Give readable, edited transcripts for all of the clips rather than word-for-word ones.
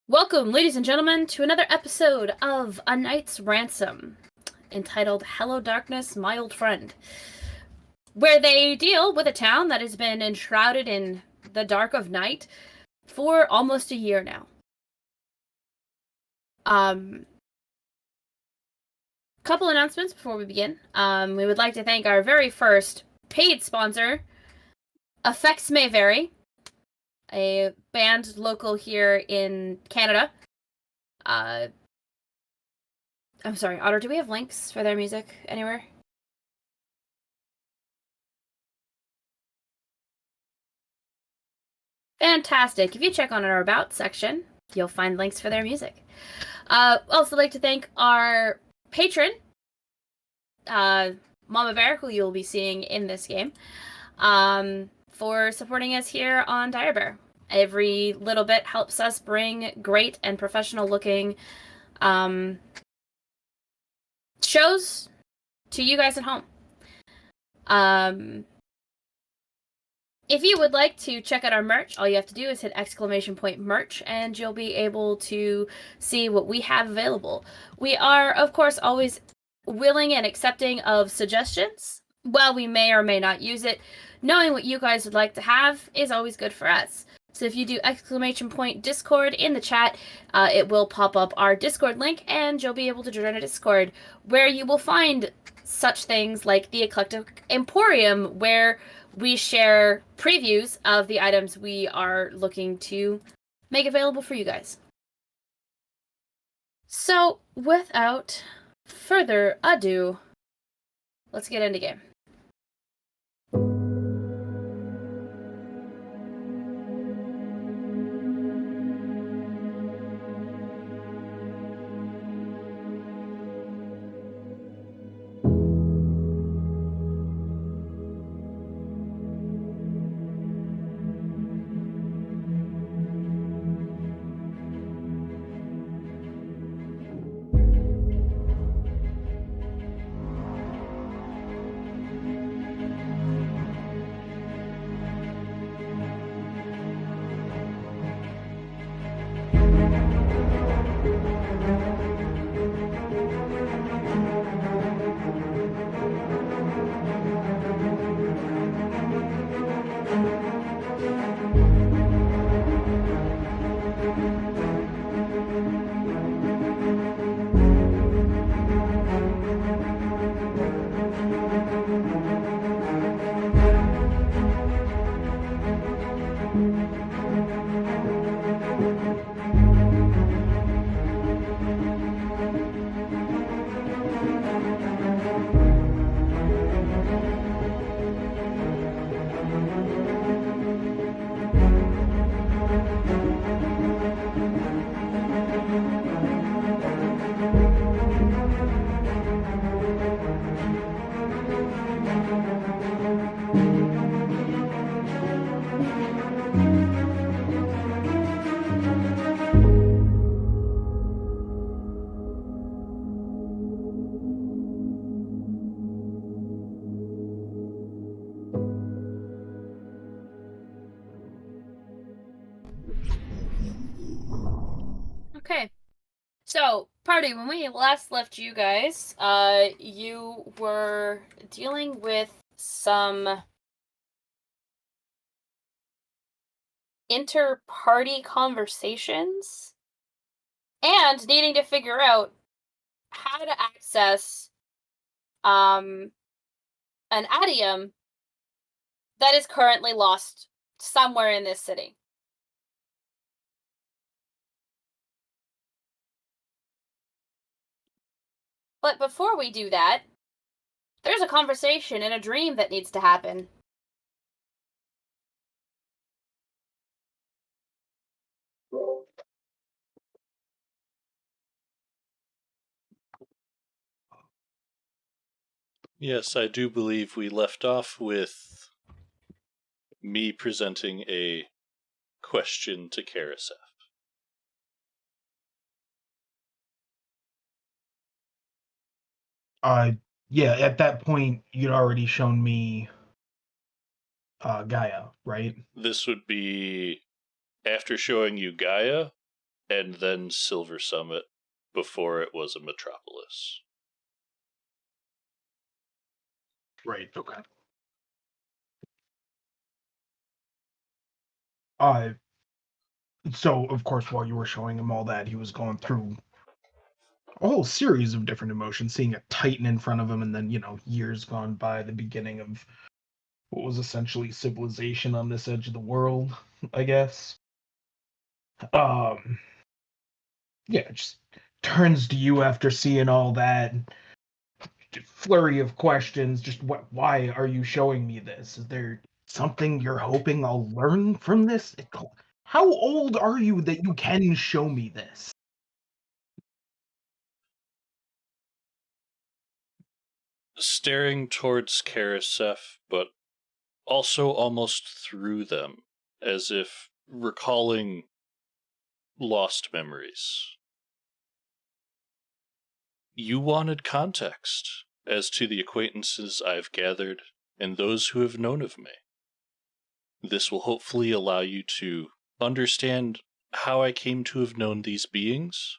Welcome, ladies and gentlemen, to another episode of A Knight's Ransom, entitled Hello Darkness, My Old Friend, where they deal with a town that has been enshrouded in the dark of night for almost a year now. Couple announcements before we begin. We would like to thank our very first paid sponsor, Effects May Vary, a band local here in Canada. I'm sorry, Otter, do we have links for their music anywhere? Fantastic. If you check on our About section, you'll find links for their music. Also like to thank our patron, Mama Bear, who you'll be seeing in this game, for supporting us here on Dire Bear. Every little bit helps us bring great and professional looking shows to you guys at home. If you would like to check out our merch, all you have to do is hit !merch and you'll be able to see what we have available. We are, of course, always willing and accepting of suggestions. While we may or may not use it, knowing what you guys would like to have is always good for us. So if you do !Discord in the chat, it will pop up our Discord link and you'll be able to join a Discord where you will find such things like the Eclectic Emporium, where we share previews of the items we are looking to make available for you guys. So, without further ado, let's get into game. Okay. So, party, when we last left you guys, you were dealing with some inter-party conversations and needing to figure out how to access an adytum that is currently lost somewhere in this city. But before we do that, there's a conversation and a dream that needs to happen. Yes, I do believe we left off with me presenting a question to Karasef. Yeah, at that point, you'd already shown me Gaia, right? This would be after showing you Gaia, and then Silver Summit before it was a metropolis. Right, okay. So, of course, while you were showing him all that, he was going through a whole series of different emotions, seeing a Titan in front of him, and then, years gone by, the beginning of what was essentially civilization on this edge of the world, I guess. Um, yeah, just turns to you after seeing all that flurry of questions. Just why are you showing me this? Is there something you're hoping I'll learn from this? How old are you that you can show me this? Staring towards Karasef, but also almost through them, as if recalling lost memories. You wanted context as to the acquaintances I've gathered and those who have known of me. This will hopefully allow you to understand how I came to have known these beings.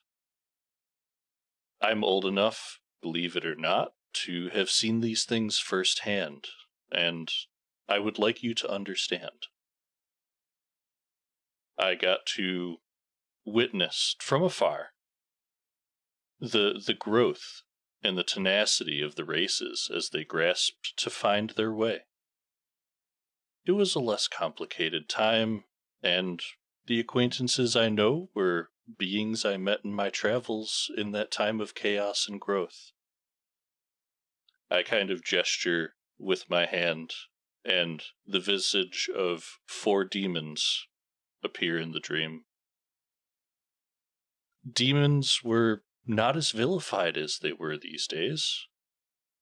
I'm old enough, believe it or not, to have seen these things firsthand, and I would like you to understand. I got to witness from afar the growth and the tenacity of the races as they grasped to find their way. It was a less complicated time, and the acquaintances I know were beings I met in my travels in that time of chaos and growth. I kind of gesture with my hand, and the visage of 4 demons appear in the dream. Demons were not as vilified as they were these days,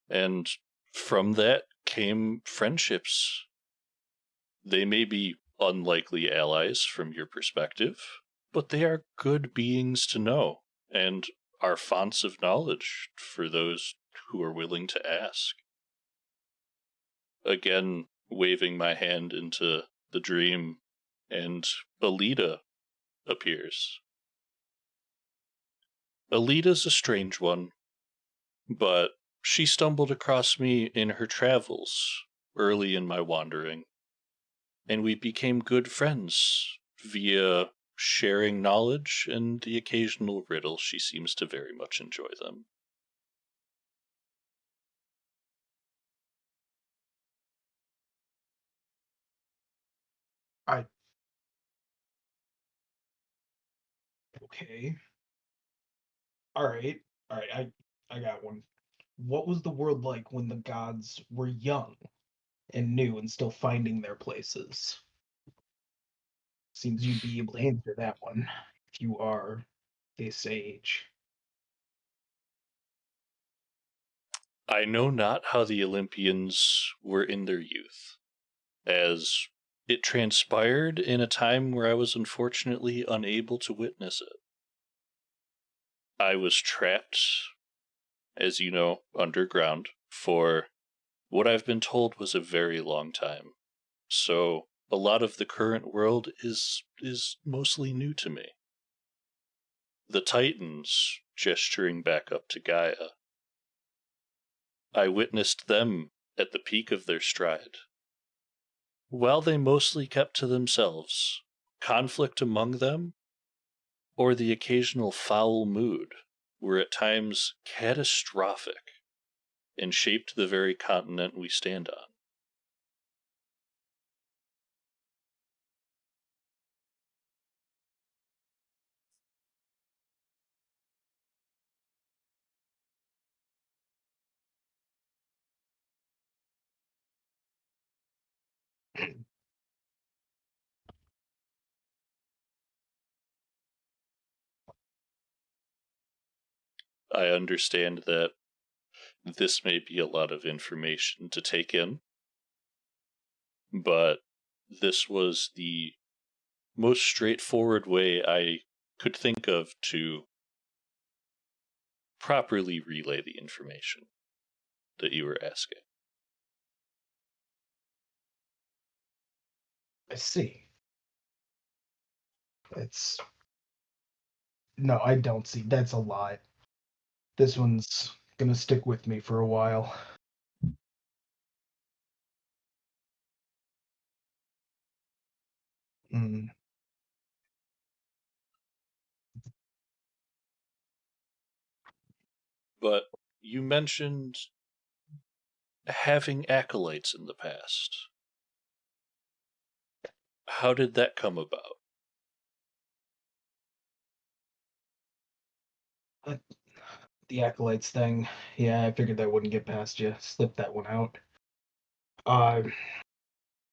and from that came friendships. They may be unlikely allies from your perspective, but they are good beings to know, and are fonts of knowledge for those who are willing to ask. Again, waving my hand into the dream, and Alita appears. Alita's a strange one, but she stumbled across me in her travels early in my wandering, and we became good friends via sharing knowledge and the occasional riddle. She seems to very much enjoy them. I Okay. All right. All right. I got one. What was the world like when the gods were young and new and still finding their places? Seems you'd be able to answer that one if you are this age. I know not how the Olympians were in their youth, as it transpired in a time where I was unfortunately unable to witness it. I was trapped, as you know, underground for what I've been told was a very long time. So a lot of the current world is mostly new to me. The Titans, gesturing back up to Gaia, I witnessed them at the peak of their stride. While they mostly kept to themselves, conflict among them, or the occasional foul mood, were at times catastrophic and shaped the very continent we stand on. I understand that this may be a lot of information to take in, but this was the most straightforward way I could think of to properly relay the information that you were asking. I see. It's No, I don't see. That's a lot. This one's gonna stick with me for a while. Mm. But you mentioned having acolytes in the past. How did that come about? Uh, The acolytes thing. Yeah, I figured that wouldn't get past you. Slip that one out. Uh,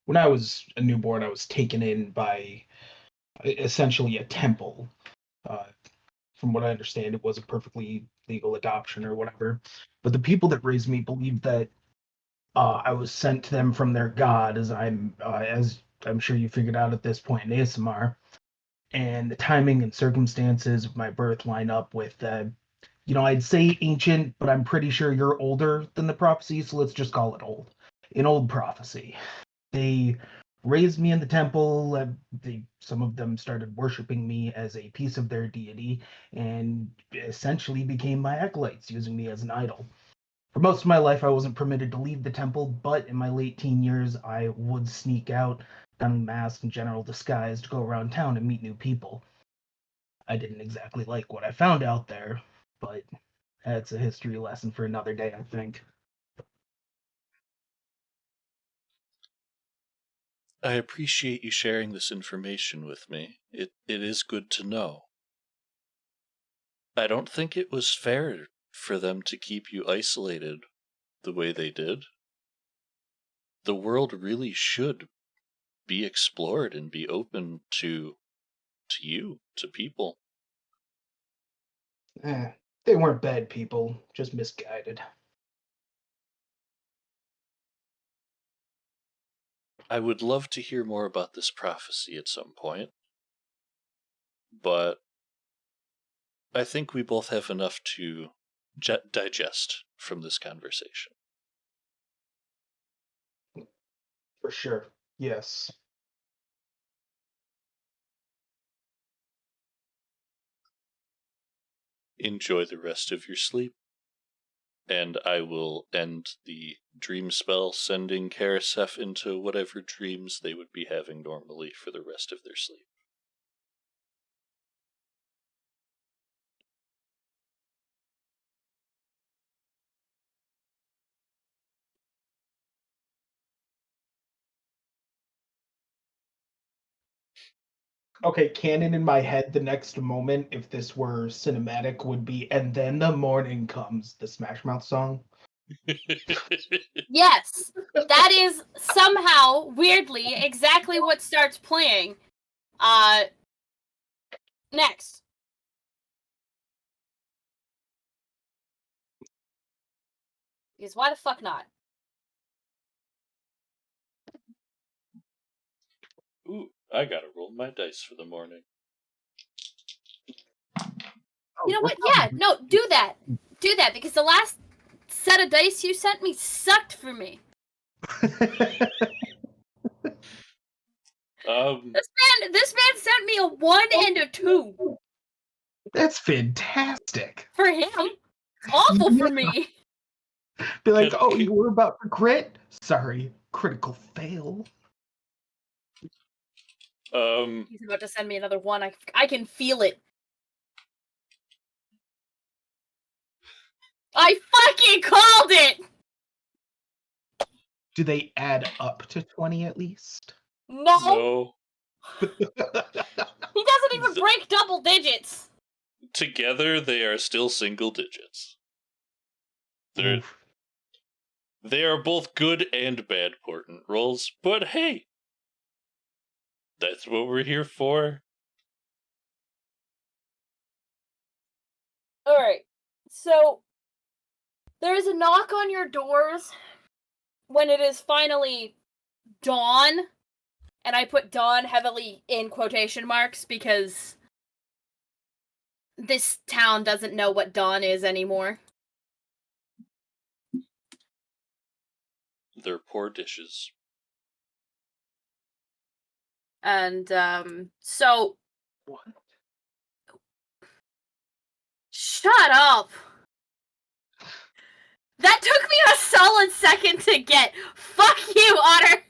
when I was a newborn, I was taken in by essentially a temple. Uh, from what I understand, it was a perfectly legal adoption or whatever. But the people that raised me believed that I was sent to them from their god, as I'm sure you figured out at this point in ASMR. And the timing and circumstances of my birth line up with, I'd say ancient, but I'm pretty sure you're older than the prophecy, so let's just call it old. An old prophecy. They raised me in the temple. Some of them started worshiping me as a piece of their deity and essentially became my acolytes, using me as an idol. For most of my life, I wasn't permitted to leave the temple, but in my late teen years, I would sneak out, don mask and general disguise to go around town and meet new people. I didn't exactly like what I found out there, but that's a history lesson for another day, I think. I appreciate you sharing this information with me. It is good to know. I don't think it was fair for them to keep you isolated the way they did. The world really should be explored and be open to people. They weren't bad people, just misguided. I would love to hear more about this prophecy at some point, but I think we both have enough to digest from this conversation. For sure. Yes. Enjoy the rest of your sleep, and I will end the dream spell, sending Karasef into whatever dreams they would be having normally for the rest of their sleep. Okay, canon in my head, the next moment, if this were cinematic, would be "And then the morning comes," the Smash Mouth song. Yes, that is somehow, weirdly, exactly what starts playing. Next. Because why the fuck not? Ooh, I gotta roll my dice for the morning. Oh, You know you're what? Yeah, probably no, do that. Do that, because the last set of dice you sent me sucked for me. Um, This man sent me a 1 and a 2. That's fantastic. For him, it's awful for me. Be like, oh, can, you were about to crit? Sorry, critical fail. He's about to send me another 1. I can feel it. I fucking called it! Do they add up to 20 at least? No! no. He doesn't even break double digits! Together, they are still single digits. Oof. They are both good and bad portent rolls, but hey, that's what we're here for. Alright, so there is a knock on your doors when it is finally dawn, and I put dawn heavily in quotation marks because this town doesn't know what dawn is anymore. They're poor dishes. And, so What? Shut up! That took me a solid second to get. Fuck you, Otter!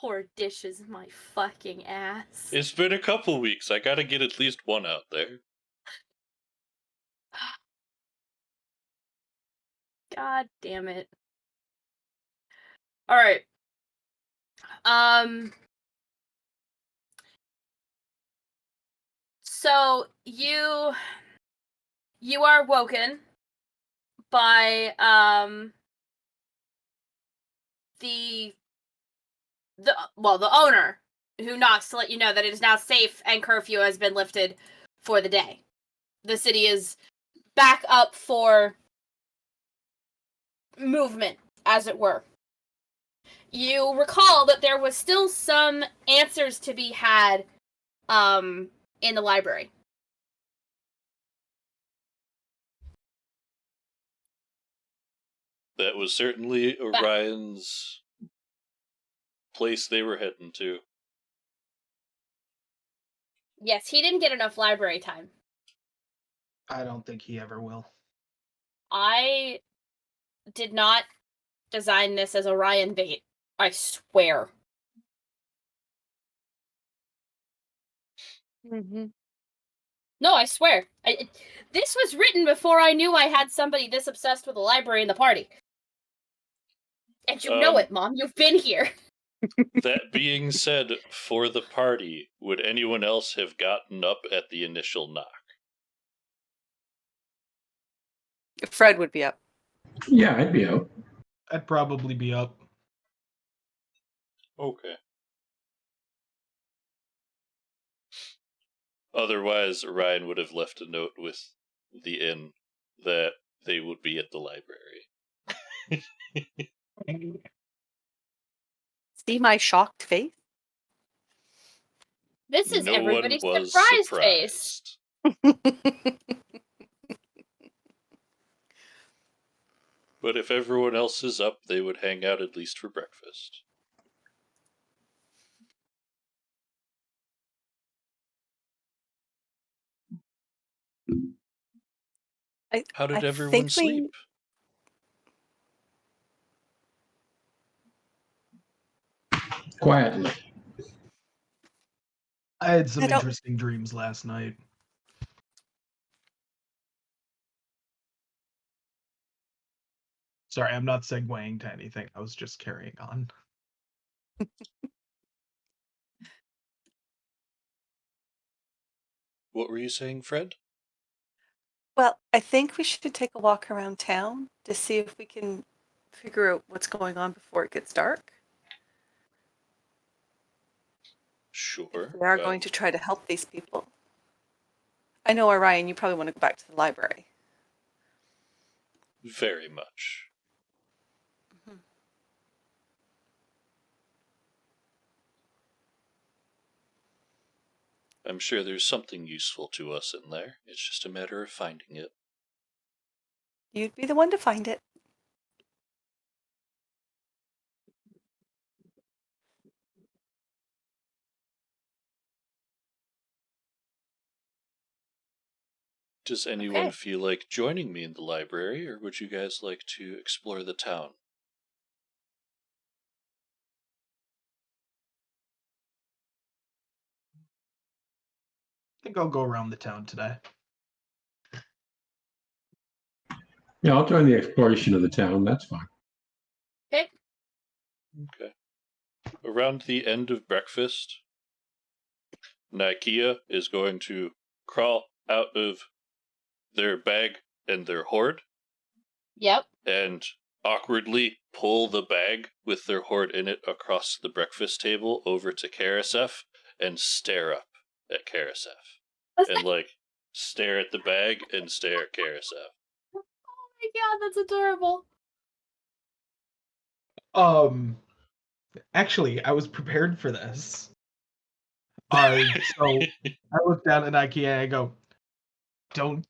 Poor dishes, my fucking ass. It's been a couple weeks. I gotta get at least one out there. God damn it. Alright. So you are woken by the owner who knocks to let you know that it is now safe and curfew has been lifted for the day. The city is back up for movement, as it were. You recall that there was still some answers to be had in the library. That was certainly Orion's place they were heading to. Yes, he didn't get enough library time. I don't think he ever will. I did not design this as Orion bait. I swear. Mm-hmm. No, I swear. This was written before I knew I had somebody this obsessed with a library in the party. And you know it, Mom. You've been here. That being said, for the party, would anyone else have gotten up at the initial knock? Fred would be up. Yeah, I'd be out. I'd probably be up. Okay. Otherwise, Orion would have left a note with the inn that they would be at the library. See my shocked face? This is No everybody's one was surprised face. But if everyone else is up, they would hang out at least for breakfast. How did everyone sleep? Quietly. I had some interesting dreams last night. Sorry, I'm not segueing to anything. I was just carrying on. What were you saying, Fred? Well, I think we should take a walk around town to see if we can figure out what's going on before it gets dark. Sure. We are going to try to help these people. I know, Orion, you probably want to go back to the library. Very much. Mm-hmm. I'm sure there's something useful to us in there. It's just a matter of finding it. You'd be the one to find it. Does anyone feel like joining me in the library, or would you guys like to explore the town? I think I'll go around the town today. Yeah, I'll join the exploration of the town. That's fine. Okay. Okay. Around the end of breakfast, Nikia is going to crawl out of their bag and their hoard. Yep. And awkwardly pull the bag with their hoard in it across the breakfast table over to Karasef and stare up at Karasef. And stare at the bag and stare at Karasef. Oh my god, that's adorable. Actually, I was prepared for this. So I look down at Ikea and I go, don't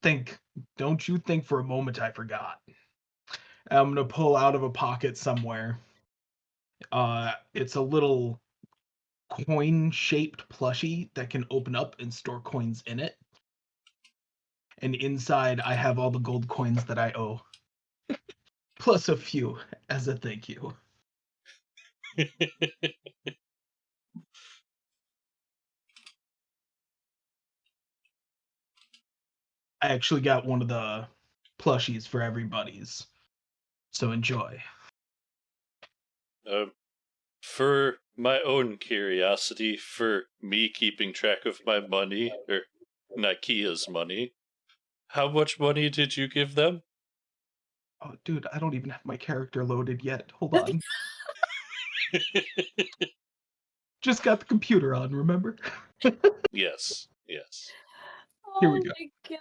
you think for a moment I forgot. I'm gonna pull out of a pocket somewhere. It's a little coin-shaped plushie that can open up and store coins in it. and inside I have all the gold coins that I owe. Plus a few as a thank you. I actually got one of the plushies for everybody's. So enjoy. For my own curiosity, for me keeping track of my money, or Nikea's money, how much money did you give them? Oh, dude, I don't even have my character loaded yet. Hold on. Just got the computer on, remember? Yes. Here we go. My God.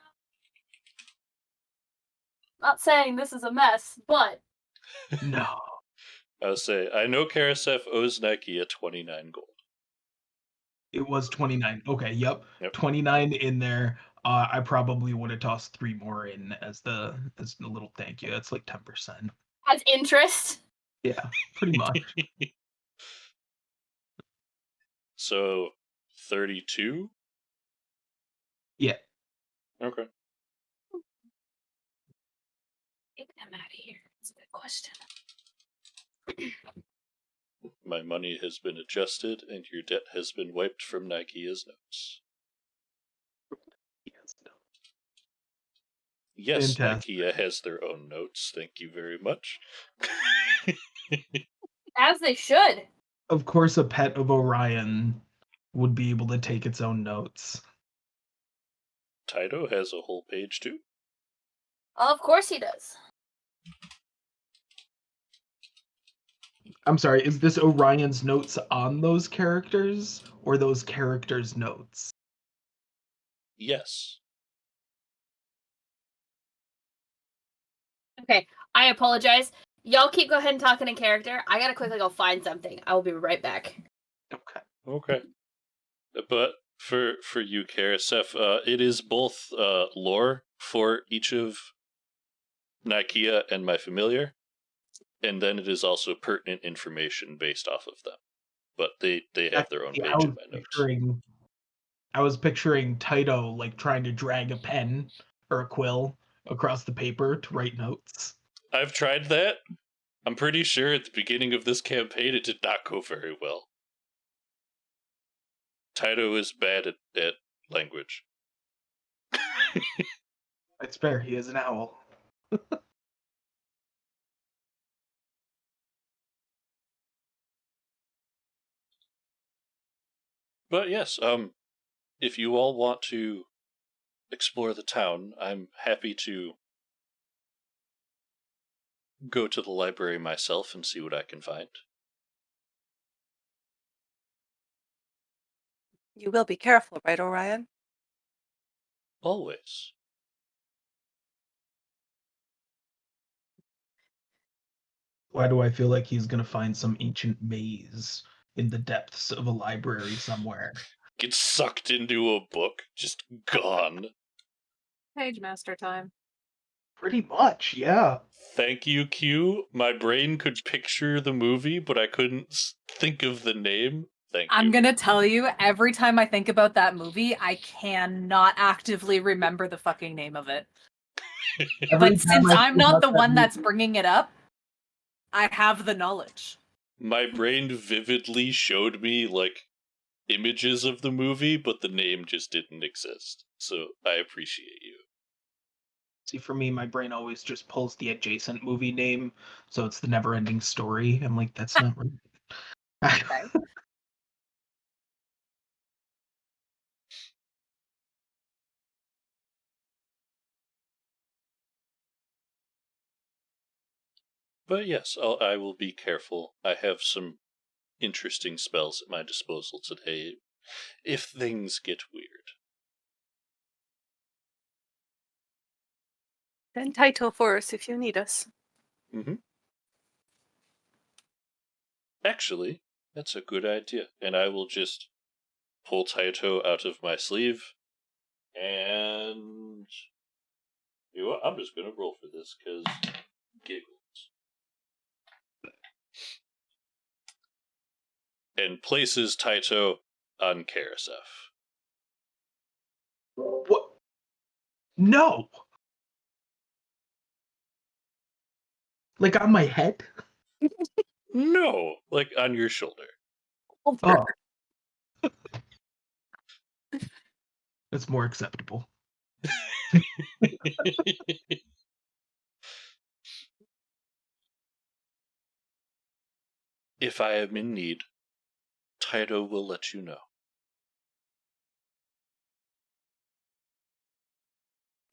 Not saying this is a mess, but No. I'll say, I know Karasef owes Nike 29 gold. It was 29. Okay, yep. Yep. 29 in there. I probably would have tossed 3 more in as the little thank you. That's like 10%. as interest. Yeah, pretty much. So, 32? Yeah. Okay. Get them out of here. That's a good question. My money has been adjusted, and your debt has been wiped from Nikea's notes. Yes, Fantastic. Nikea has their own notes. Thank you very much. As they should. Of course, a pet of Orion would be able to take its own notes. Taito has a whole page too. Of course he does. I'm sorry, is this Orion's notes on those characters or those characters' notes? Yes. Okay, I apologize. Y'all keep go ahead and talking in character. I gotta quickly go find something. I will be right back. Okay. But for you, Karasef, it is both lore for each of Nikea and my familiar, and then it is also pertinent information based off of them. But they have their own Yeah, page in my notes. I was picturing Taito like trying to drag a pen or a quill across the paper to write notes. I've tried that. I'm pretty sure at the beginning of this campaign it did not go very well. Taito is bad at language. It's fair, he is an owl. But yes, if you all want to explore the town, I'm happy to go to the library myself and see what I can find. You will be careful, right, Orion? Always. Why do I feel like he's gonna find some ancient maze in the depths of a library somewhere? Get sucked into a book, just gone. Page master time. Pretty much, yeah. Thank you, Q. My brain could picture the movie, but I couldn't think of the name. Thank you. I'm gonna tell you, every time I think about that movie, I cannot actively remember the fucking name of it. Every But time since I I'm think not about the that one that's movie- bringing it up, I have the knowledge. My brain vividly showed me, like, images of the movie, but the name just didn't exist. So I appreciate you. See, for me, my brain always just pulls the adjacent movie name, so it's the never-ending story. I'm like, that's not right. Okay. But yes, I will be careful. I have some interesting spells at my disposal today if things get weird. Then title for us if you need us. Mm-hmm. Actually, that's a good idea. And I will just pull Taito out of my sleeve. And you know what? I'm just gonna roll for this because giggles. And places Taito on Karasef. What? No. Like on my head? No, like on your shoulder. Oh. That's more acceptable. If I am in need, Taito will let you know.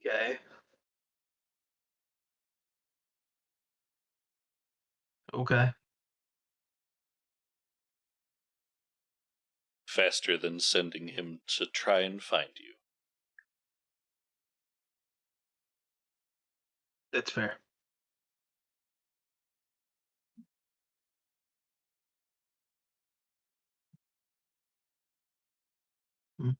Okay. Okay. Faster than sending him to try and find you. That's fair. Hmm.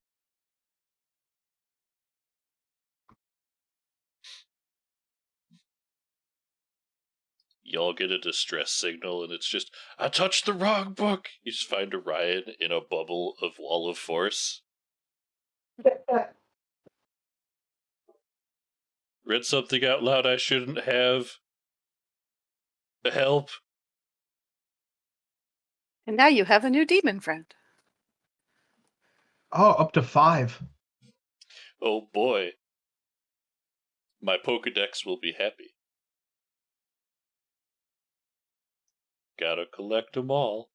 Y'all get a distress signal, and it's just, I touched the wrong book! You just find Orion in a bubble of Wall of Force. Read something out loud I shouldn't have. Help. And now you have a new demon friend. Oh, up to 5. Oh boy. My Pokedex will be happy. Gotta collect them all.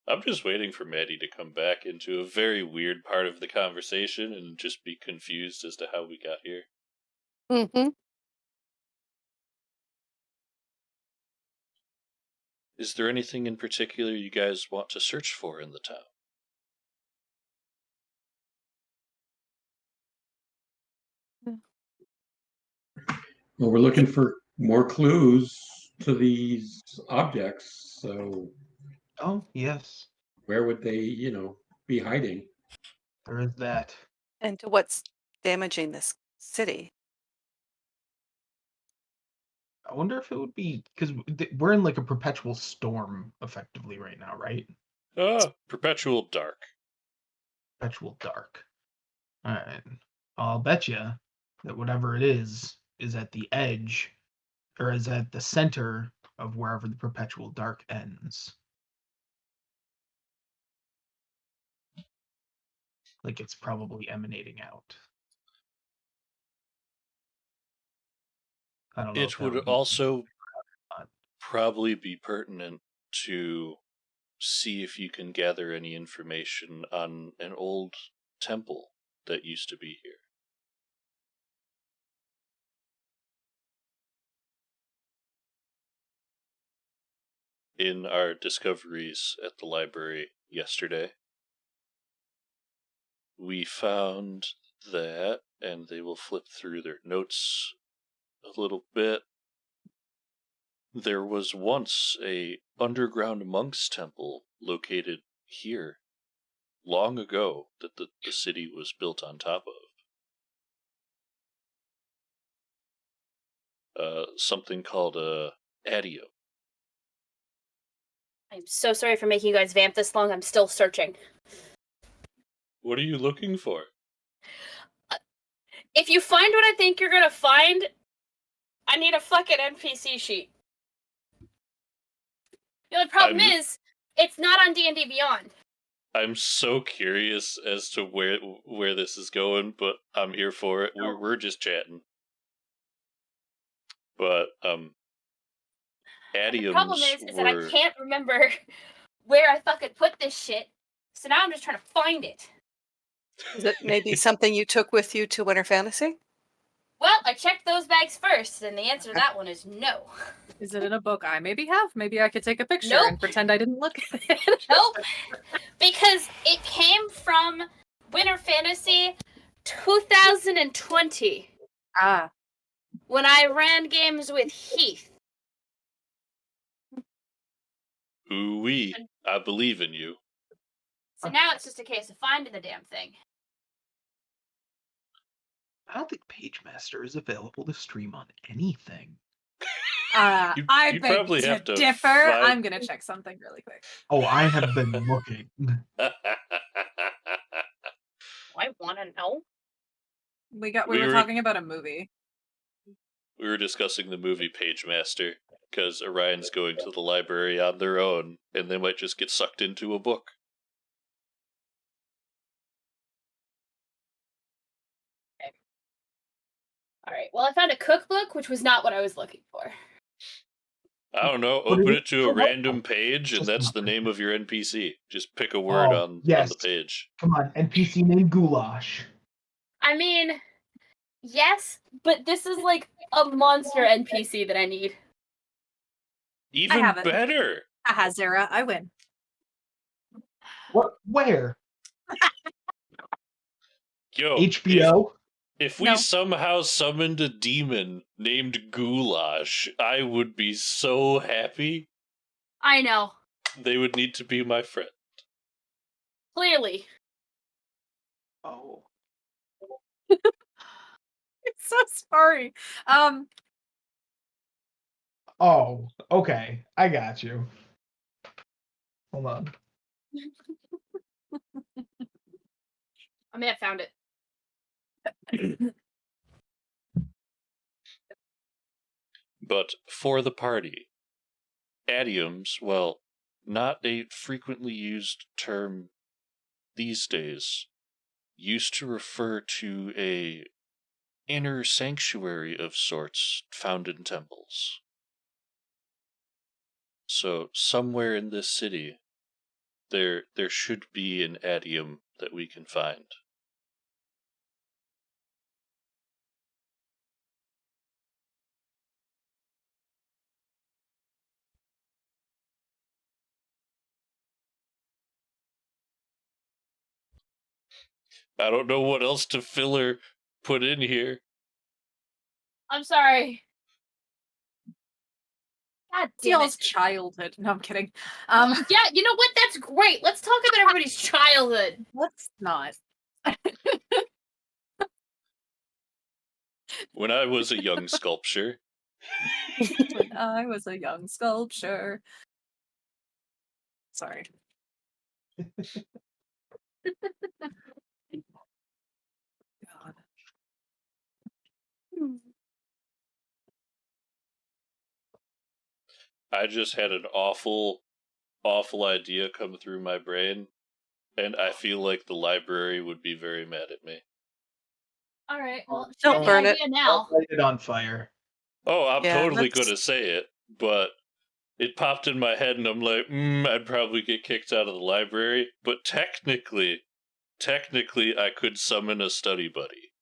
I'm just waiting for Maddie to come back into a very weird part of the conversation and just be confused as to how we got here. Mm-hmm. Is there anything in particular you guys want to search for in the town? Well, we're looking for more clues to these objects. So Oh, yes. where would they, be hiding? There is that. And to what's damaging this city. I wonder if it would be because we're in like a perpetual storm effectively right now, right? Perpetual dark. Perpetual dark. All right. I'll bet you that whatever it is at the edge or is at the center of wherever the perpetual dark ends. Like it's probably emanating out. I don't know if It that would would be also not. probably be pertinent to see if you can gather any information on an old temple that used to be here. In our discoveries at the library yesterday, we found that, and they will flip through their notes a little bit. There was once a underground monk's temple located here long ago that the city was built on top of. Something called adytum. I'm so sorry for making you guys vamp this long. I'm still searching. What are you looking for? If you find what I think you're gonna find, I need a fucking NPC sheet. The only problem is, it's not on D&D Beyond. I'm so curious as to where this is going, but I'm here for it. We're just chatting. But The problem adyums is that I can't remember where I fucking put this shit. So now I'm just trying to find it. Is it maybe something you took with you to Winter Fantasy? Well, I checked those bags first, and the answer to that one is no. Is it in a book I maybe have? Maybe I could take a picture Nope. and pretend I didn't look at it. Nope. Because it came from Winter Fantasy 2020. Ah. When I ran games with Heath. Ooh-wee, I believe in you. So now it's just a case of finding the damn thing. I don't think Pagemaster is available to stream on anything. I you'd beg probably to have to differ. find- I'm gonna check something really quick. Oh, I have been looking. I want to know. We We were were- talking about a movie. We were discussing the movie Page Master, because Orion's going to the library on their own, and they might just get sucked into a book. All right. Well, I found a cookbook, which was not what I was looking for. I don't know, But it open is it to a so random helpful. page, and Just that's the not- name of your NPC. Just pick a word Oh, on yes. the page. Come on, NPC named Goulash. I mean, yes, but this is like a monster NPC that I need. Even have it. better! Aha, Zara, I win. What? Where? Yo, HBO? If we No. somehow summoned a demon named Goulash, I would be so happy. I know. They would need to be my friend. Clearly. Oh. It's so sorry. Oh, okay. I got you. Hold on. I may have found it. But for the party, adyums, well, not a frequently used term these days, used to refer to a inner sanctuary of sorts found in temples. So somewhere in this city, there should be an adyum that we can find. I don't know what else to fill or put in here. I'm sorry. God It's damn y'all's it. childhood. No, I'm kidding. Yeah, you know what? That's great. Let's talk about everybody's childhood. Let's not. When I was a young sculptor, When I was a young sculptor. Sorry. God. I just had an awful idea come through my brain, and I feel like the library would be very mad at me. All right. Well, Don't share the burn it. idea now. Light it on fire. Oh, I'm Yeah, totally let's- gonna say it, but it popped in my head, and I'm like, I'd probably get kicked out of the library. But technically, I could summon a study buddy.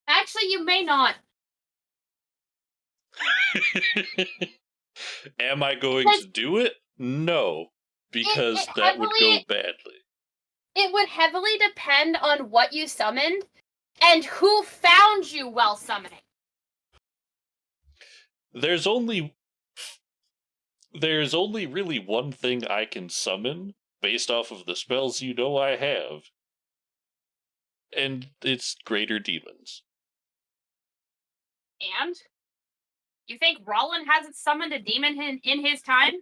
Actually, you may not. Am I going to do it? No, because it that would go heavily- badly. It would heavily depend on what you summoned and who found you while summoning. There's only really one thing I can summon based off of the spells you know I have, and it's greater demons. And? You think Roland hasn't summoned a demon in his time?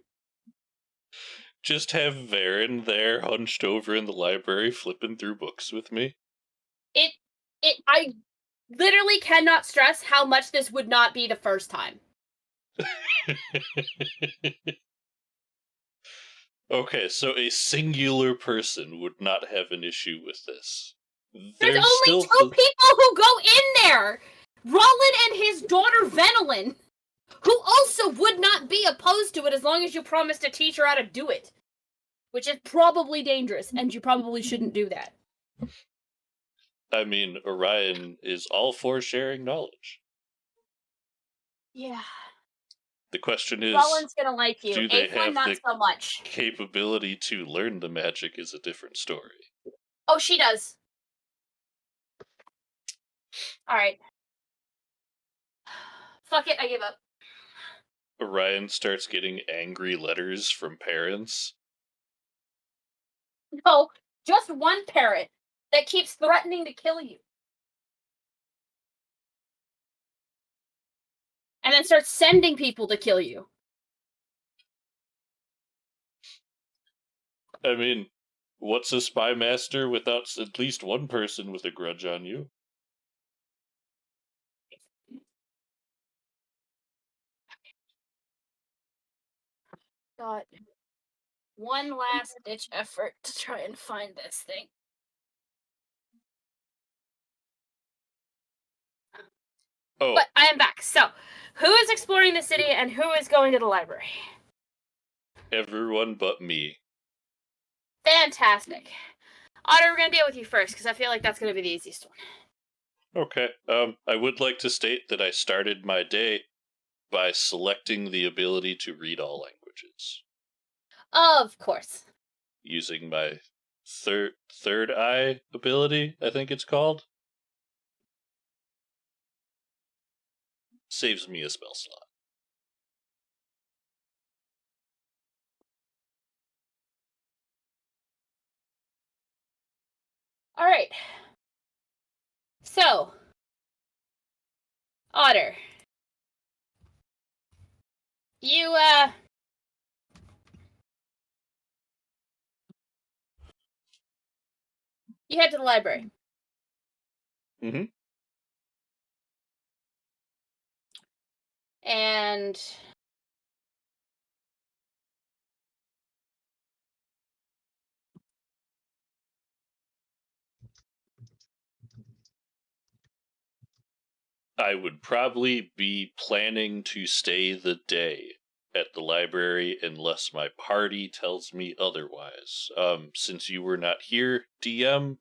Just have Varen there hunched over in the library flipping through books with me. I literally cannot stress how much this would not be the first time. Okay, so a singular person would not have an issue with this. There's only two people who go in there! Roland and his daughter Venelin, who also would not be opposed to it as long as you promise to teach her how to do it. Which is probably dangerous, and you probably shouldn't do that. I mean, Orion is all for sharing knowledge. Yeah. The question is, Roland's gonna like you. do they Aethon, have not the so much. capability to learn the magic is a different story. Oh, she does. Alright. Fuck it, I give up. Orion starts getting angry letters from parents. No, just one parrot that keeps threatening to kill you. and then start sending people to kill you. I mean, what's a spy master without at least one person with a grudge on you? Got one last ditch effort to try and find this thing. Oh, But I am back. So, who is exploring the city and who is going to the library? everyone but me. Fantastic. Otter, we're going to deal with you first, because I feel like that's going to be the easiest one. Okay. I would like to state that I started my day by selecting the ability to read all languages. Of course. Using my third eye ability, I think it's called. Saves me a spell slot. All right. So, Otter, you head to the library. Mm-hmm. And I would probably be planning to stay the day at the library unless my party tells me otherwise. Since you were not here, DM,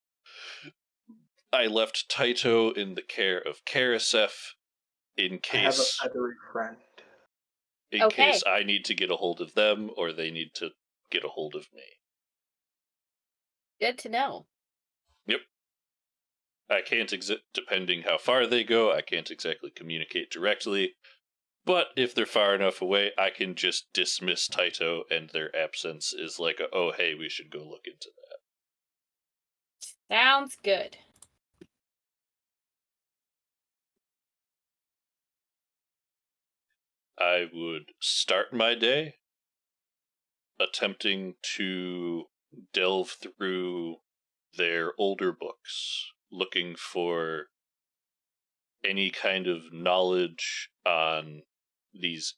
I left Taito in the care of Karasef in I have a case feathery friend. Okay. I need to get a hold of them or they need to get a hold of me. Good to know. Yep. I can't depending how far they go, I can't exactly communicate directly. But if they're far enough away, I can just dismiss Taito, and their absence is like, oh, hey, we should go look into that. Sounds good. I would start my day attempting to delve through their older books, looking for any kind of knowledge on these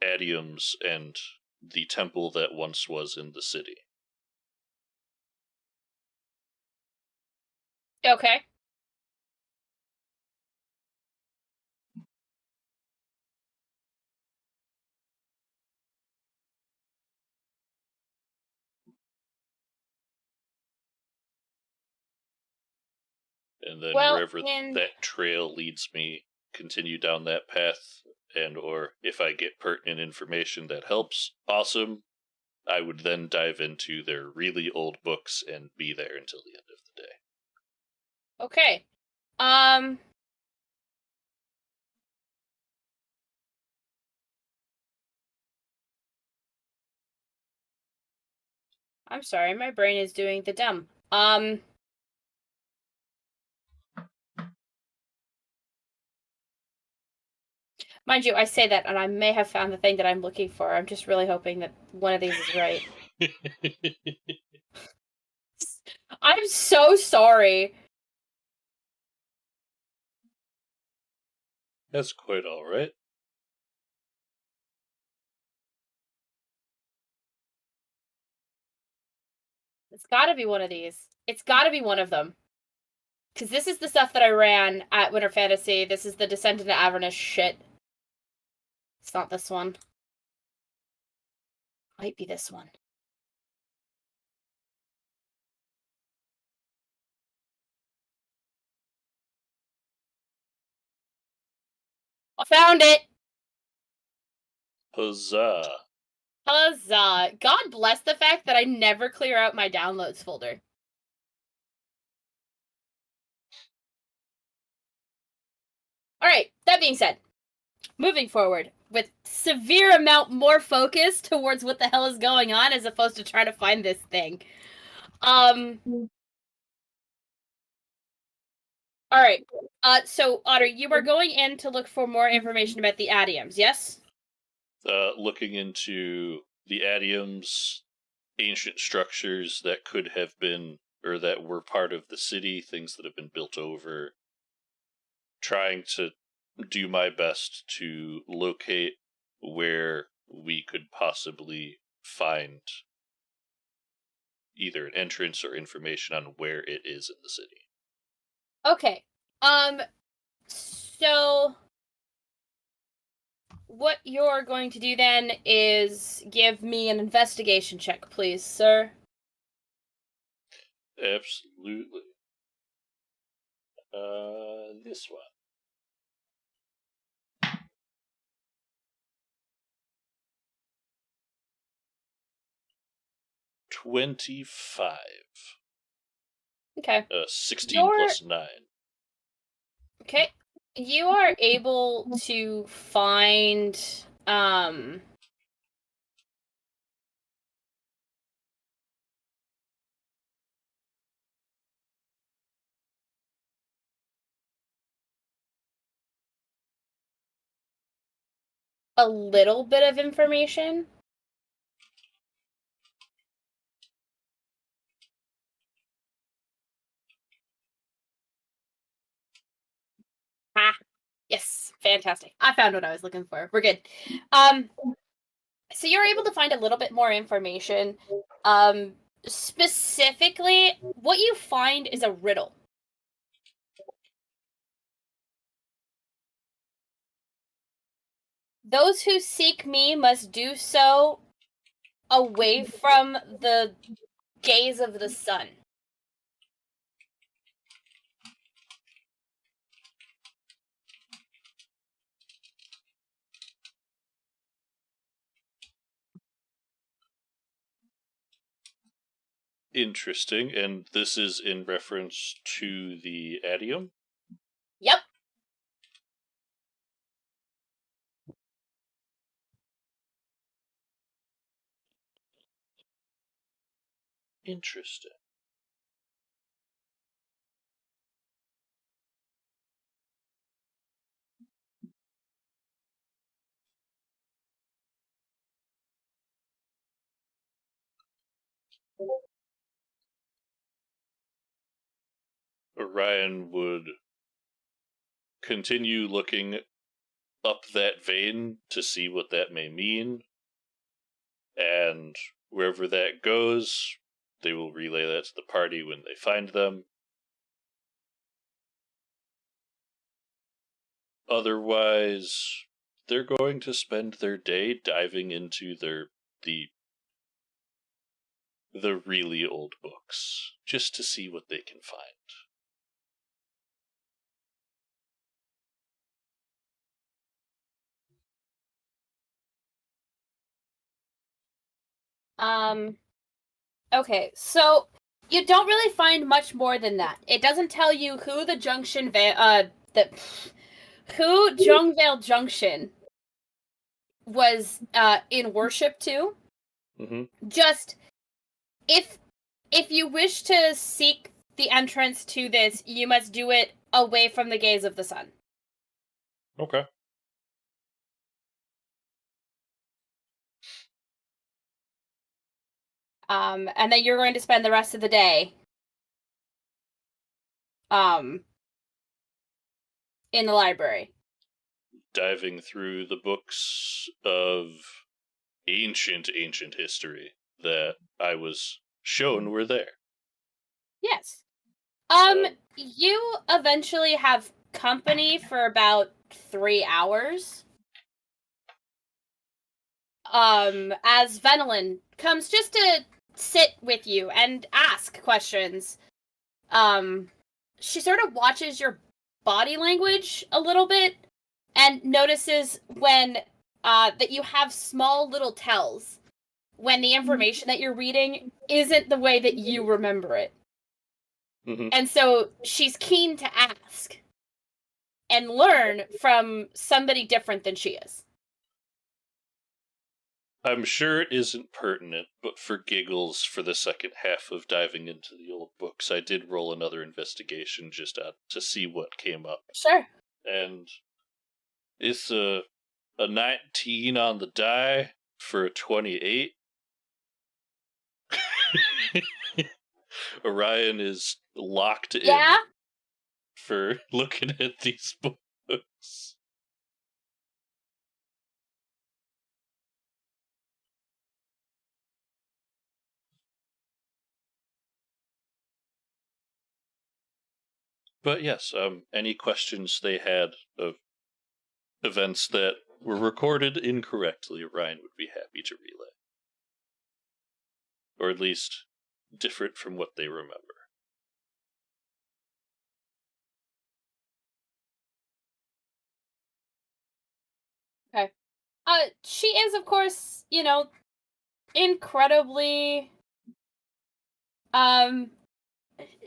adytums and the temple that once was in the city. Okay. And then Well, wherever that trail leads me, continue down that path, and or if I get pertinent information that helps, awesome. I would then dive into their really old books and be there until the end of the day. Okay. I'm sorry, my brain is doing the dumb. Mind you, I say that, and I may have found the thing that I'm looking for. I'm just really hoping that one of these is right. I'm so sorry. That's quite alright. It's gotta be one of these. It's gotta be one of them. Because this is the stuff that I ran at Winter Fantasy. This is the Descent into Avernus shit. It's not this one. Might be this one. I found it! Huzzah. Huzzah! God bless the fact that I never clear out my downloads folder. Alright, that being said, moving forward, with severe amount more focus towards what the hell is going on as opposed to trying to find this thing. All right. So Otter, you were going in to look for more information about the adyums, yes? Looking into the adyums, ancient structures that could have been, or that were part of the city, things that have been built over, trying to do my best to locate where we could possibly find either an entrance or information on where it is in the city. Okay. So what you're going to do then is give me an investigation check, please, sir. Absolutely. This one. 25. Okay. 16 plus 9. Okay. You are able to find a little bit of information. Ah, yes, fantastic. I found what I was looking for. We're good. So you're able to find a little bit more information. Specifically, what you find is a riddle. Those who seek me must do so away from the gaze of the sun. Interesting, and this is in reference to the adyum? Yep. Interesting. Orion would continue looking up that vein to see what that may mean, and wherever that goes, they will relay that to the party when they find them. Otherwise, they're going to spend their day diving into the really old books, just to see what they can find. Okay, so you don't really find much more than that. It doesn't tell you who the who Jongvale Junction was in worship to. Mm-hmm. Just if you wish to seek the entrance to this, you must do it away from the gaze of the sun. Okay. And then you're going to spend the rest of the day in the library. Diving through the books of ancient history that I was shown were there. Yes. You eventually have company for about 3 hours. As Venelin comes just to sit with you and ask questions. She sort of watches your body language a little bit and notices when that you have small little tells when the information that you're reading isn't the way that you remember it. Mm-hmm. And so she's keen to ask and learn from somebody different than she is. I'm sure it isn't pertinent, but for giggles, for the second half of diving into the old books, I did roll another investigation just to see what came up. Sure. And it's a 19 on the die for a 28. Orion is locked in Yeah? for looking at these books. But yes, any questions they had of events that were recorded incorrectly, Orion would be happy to relay. Or at least different from what they remember. Okay. She is, of course, incredibly,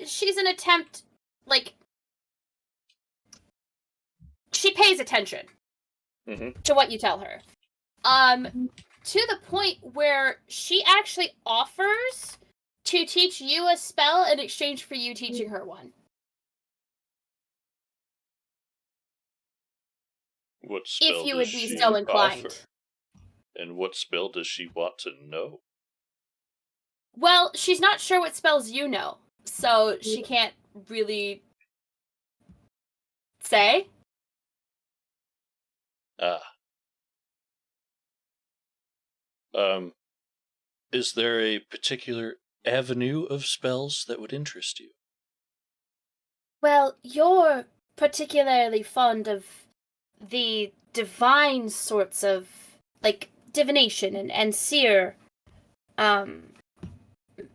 she's an attempt, she pays attention to what you tell her. To the point where she actually offers to teach you a spell in exchange for you teaching her one. What spell If you does would be she so inclined. offer? And what spell does she want to know? Well, she's not sure what spells you know, so she can't really say. Is there a particular avenue of spells that would interest you? Well, you're particularly fond of the divine sorts of, divination and seer,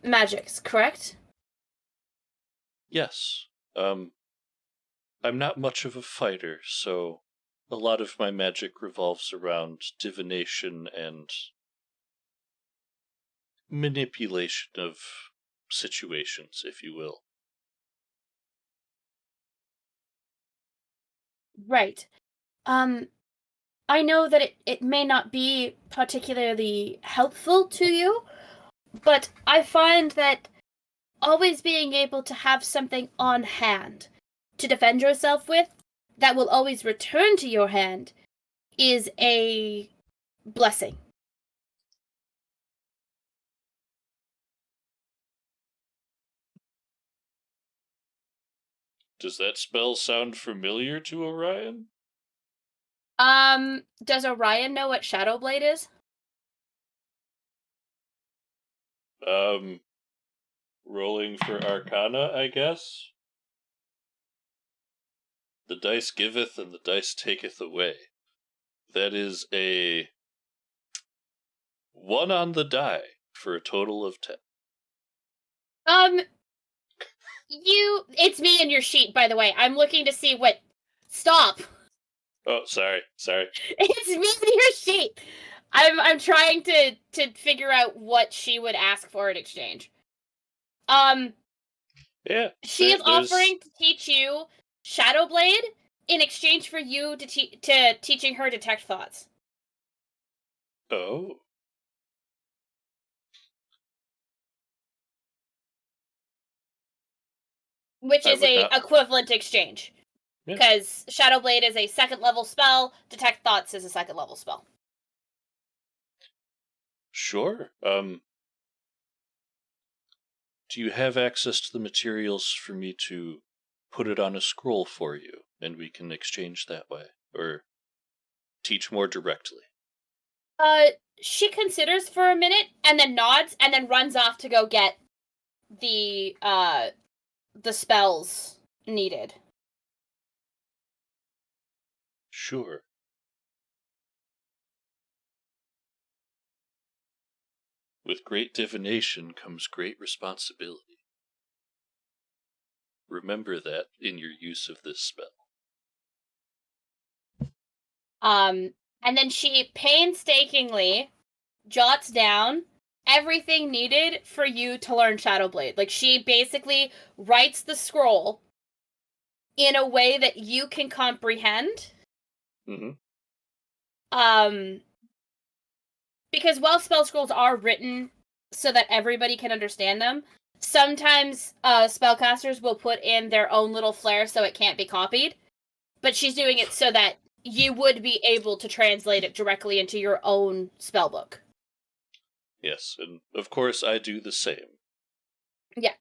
magics, correct? Yes. I'm not much of a fighter, so a lot of my magic revolves around divination and manipulation of situations, if you will. Right. I know that it may not be particularly helpful to you, but I find that always being able to have something on hand to defend yourself with that will always return to your hand is a blessing. Does that spell sound familiar to Orion? Does Orion know what Shadowblade is? Rolling for Arcana, I guess? The dice giveth and the dice taketh away. That is a 1 on the die for a total of 10. It's me and your sheet, by the way. I'm looking to see what. Stop! Oh, sorry. It's me and your sheet! I'm trying to figure out what she would ask for in exchange. Yeah. She is offering to teach you Shadowblade in exchange for you to teaching her Detect Thoughts. Oh. Which is a equivalent exchange. Because Shadowblade is a 2nd level spell, Detect Thoughts is a 2nd level spell. Sure. Do you have access to the materials for me to put it on a scroll for you, and we can exchange that way? Or teach more directly? She considers for a minute, and then nods, and then runs off to go get the spells needed. Sure. With great divination comes great responsibility. Remember that in your use of this spell. And then she painstakingly jots down everything needed for you to learn Shadowblade. Like, she basically writes the scroll in a way that you can comprehend. Mm-hmm. because while spell scrolls are written so that everybody can understand them, sometimes spellcasters will put in their own little flair so it can't be copied. But she's doing it so that you would be able to translate it directly into your own spellbook. Yes, and of course I do the same. Yeah.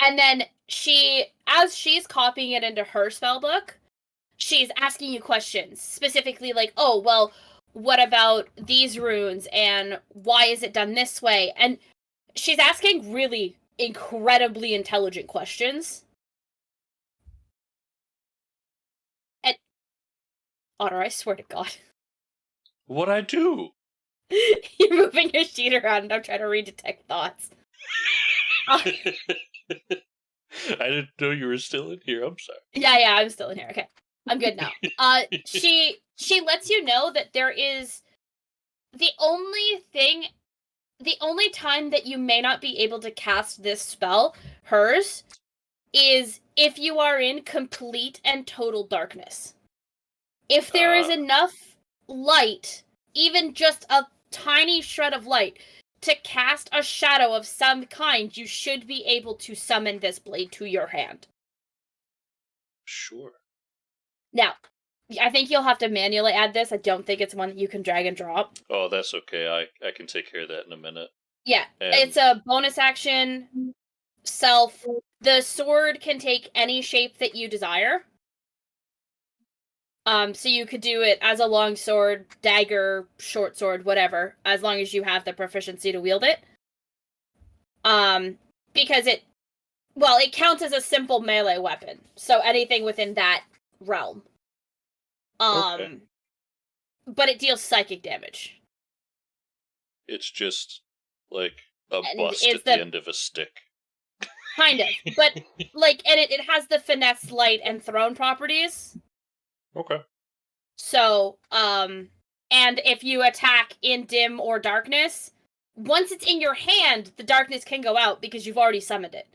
And then as she's copying it into her spellbook, she's asking you questions. Specifically like, oh, well, what about these runes? And why is it done this way? And she's asking really incredibly intelligent questions. And Otter, I swear to God. What I do? You're moving your sheet around and I'm trying to read detect thoughts. I didn't know you were still in here. I'm sorry. Yeah, I'm still in here. Okay. I'm good now. She lets you know that there is the only time that you may not be able to cast this spell, hers, is if you are in complete and total darkness. If there is enough light, even just a tiny shred of light, to cast a shadow of some kind, you should be able to summon this blade to your hand. Sure. Now, I think you'll have to manually add this. I don't think it's one that you can drag and drop. Oh, that's okay. I can take care of that in a minute. Yeah, And it's a bonus action, self. The sword can take any shape that you desire. So you could do it as a long sword, dagger, short sword, whatever, as long as you have the proficiency to wield it. Because it counts as a simple melee weapon, so anything within that realm. Okay. But it deals psychic damage. It's just like a And bust is at the end of a stick. Kind of, but like, and it has the finesse, light, and thrown properties. Okay. So, and if you attack in dim or darkness, once it's in your hand, the darkness can go out because you've already summoned it.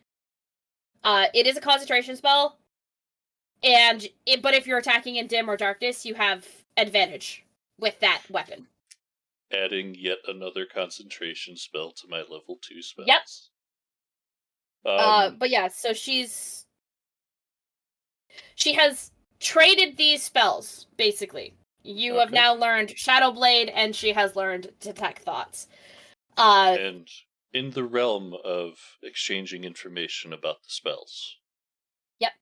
It is a concentration spell, but if you're attacking in dim or darkness, you have advantage with that weapon. Adding yet another concentration spell to my level 2 spells. Yep. Um, But yeah, so she has traded these spells, basically. You have Okay. now learned Shadow Blade, and she has learned Detect Thoughts. And in the realm of exchanging information about the spells. Yep.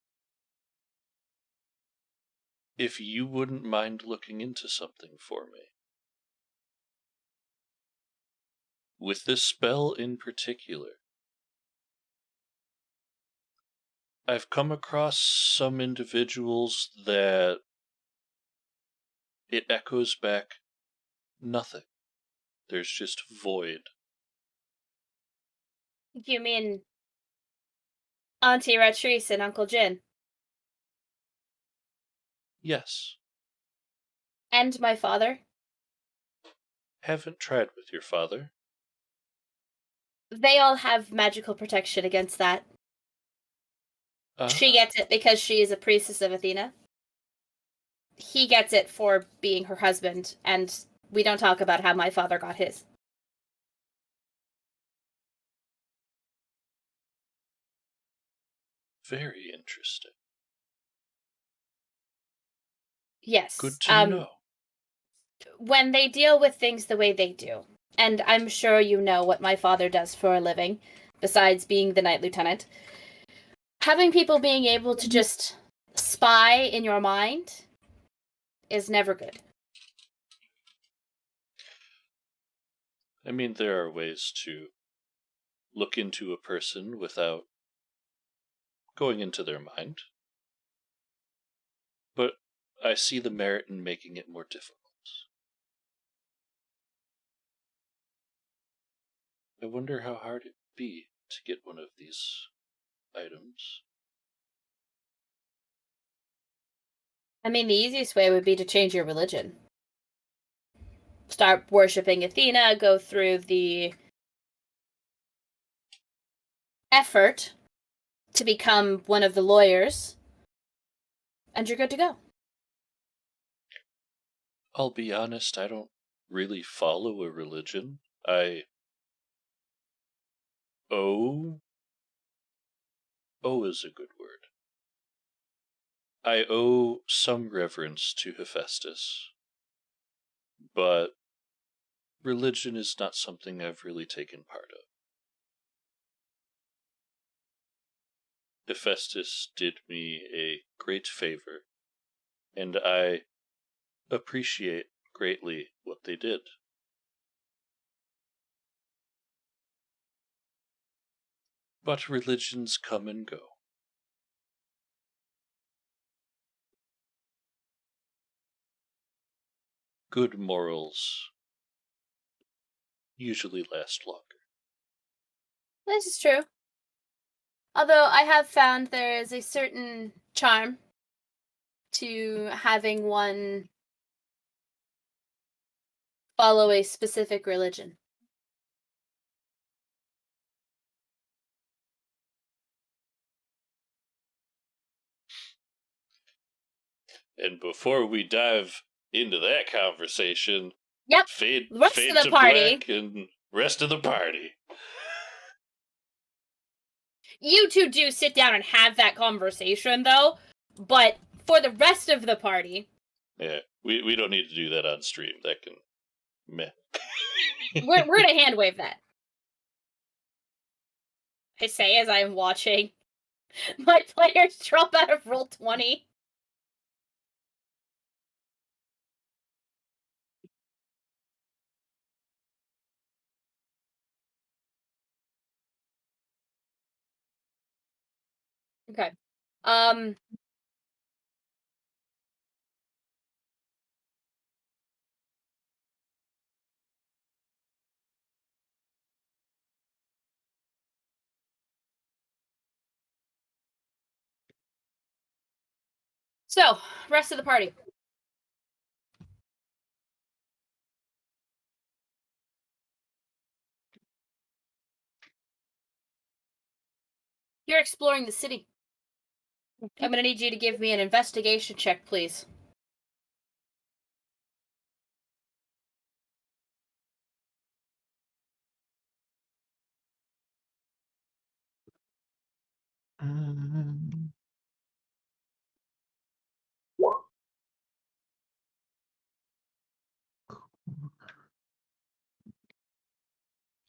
If you wouldn't mind looking into something for me. With this spell in particular, I've come across some individuals that it echoes back nothing. There's just void. You mean Auntie Ratrice and Uncle Jin? Yes. And my father? Haven't tried with your father. They all have magical protection against that. She gets it because she is a priestess of Athena. He gets it for being her husband, and we don't talk about how my father got his. Very interesting. Yes. Good to know. When they deal with things the way they do, and I'm sure you know what my father does for a living, besides being the Knight Lieutenant, having people being able to just spy in your mind is never good. I mean, there are ways to look into a person without going into their mind. But I see the merit in making it more difficult. I wonder how hard it would be to get one of these items. I mean, the easiest way would be to change your religion. Start worshipping Athena, go through the effort to become one of the lawyers, and you're good to go. I'll be honest, I don't really follow a religion. I owe is a good word. I owe some reverence to Hephaestus, but religion is not something I've really taken part of. Hephaestus did me a great favor, and I appreciate greatly what they did. But religions come and go. Good morals usually last longer. This is true. Although I have found there is a certain charm to having one follow a specific religion. And before we dive into that conversation, Yep. fade Rest of the to party. black and rest of the party. You two do sit down and have that conversation, though, but for the rest of the party... Yeah, we don't need to do that on stream. That can... meh. we're gonna hand wave that. I say as I am watching my players drop out of roll 20. Okay. So, rest of the party. You're exploring the city. I'm gonna need you to give me an investigation check, please.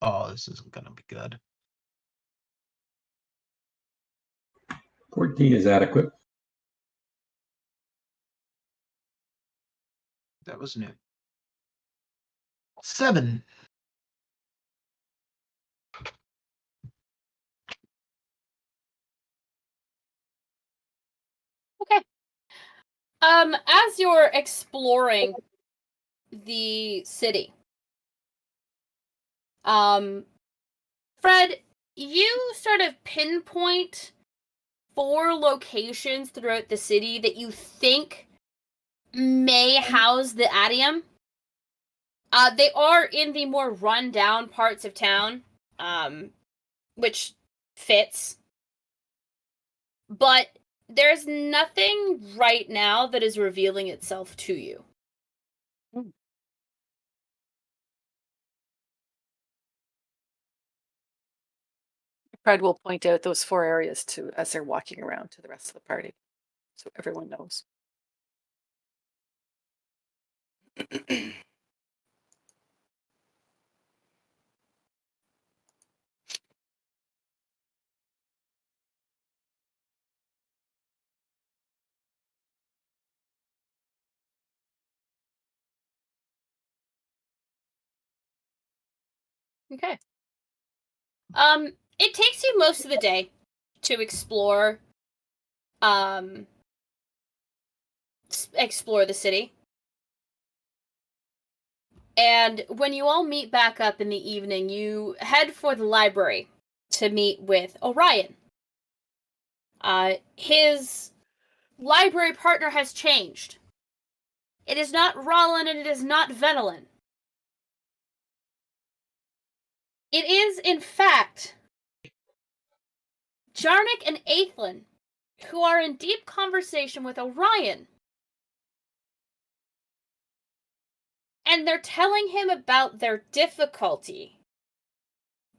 Oh, this isn't gonna be good. 14 is adequate. That was new. 7. Okay. As you're exploring the city, Fred, you sort of pinpoint 4 locations throughout the city that you think may house the adytum. They are in the more run-down parts of town, which fits. But there's nothing right now that is revealing itself to you. Fred will point out those 4 areas to as they're walking around to the rest of the party, so everyone knows. Okay. It takes you most of the day to explore the city. And when you all meet back up in the evening, you head for the library to meet with Orion. His library partner has changed. It is not Rollin and it is not Venelin. It is, in fact, Jarnik and Aethlin, who are in deep conversation with Orion. And they're telling him about their difficulty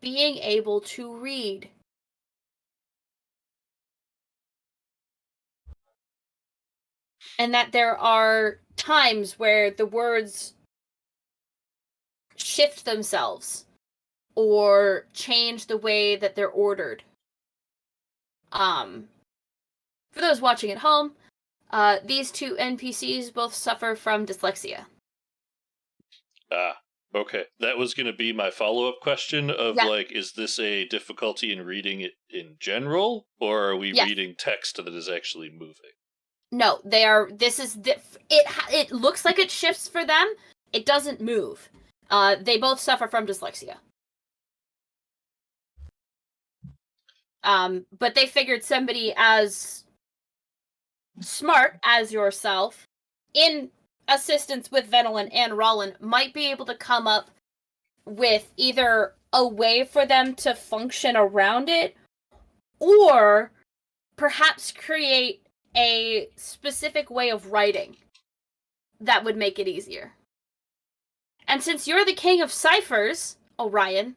being able to read. And that there are times where the words shift themselves or change the way that they're ordered. For those watching at home, these two NPCs both suffer from dyslexia. Okay. That was going to be my follow-up question of, Yeah. like, is this a difficulty in reading it in general, or are we Yes. reading text that is actually moving? No, they are. It looks like it shifts for them. It doesn't move. They both suffer from dyslexia. But they figured somebody as smart as yourself, in assistance with Venelin and Rollin, might be able to come up with either a way for them to function around it, or perhaps create a specific way of writing that would make it easier. And since you're the king of ciphers, Orion,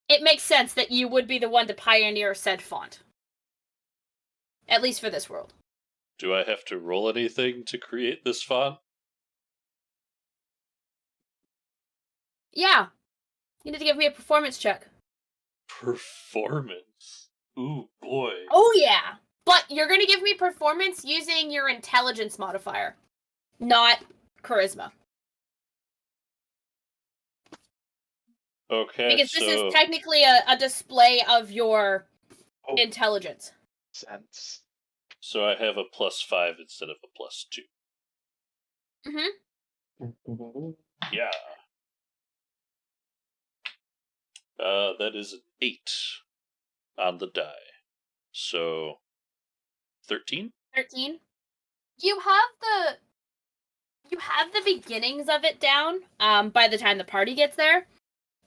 it makes sense that you would be the one to pioneer said font. At least for this world. Do I have to roll anything to create this font? Yeah. You need to give me a performance check. Performance? Ooh, boy. Oh, yeah. But you're going to give me performance using your intelligence modifier, not charisma. Okay, Because so... this is technically a display of your intelligence. Sense. So I have a +5 instead of a +2. Mm-hmm. Yeah. That is an 8 on the die. So 13? 13. You have the beginnings of it down by the time the party gets there.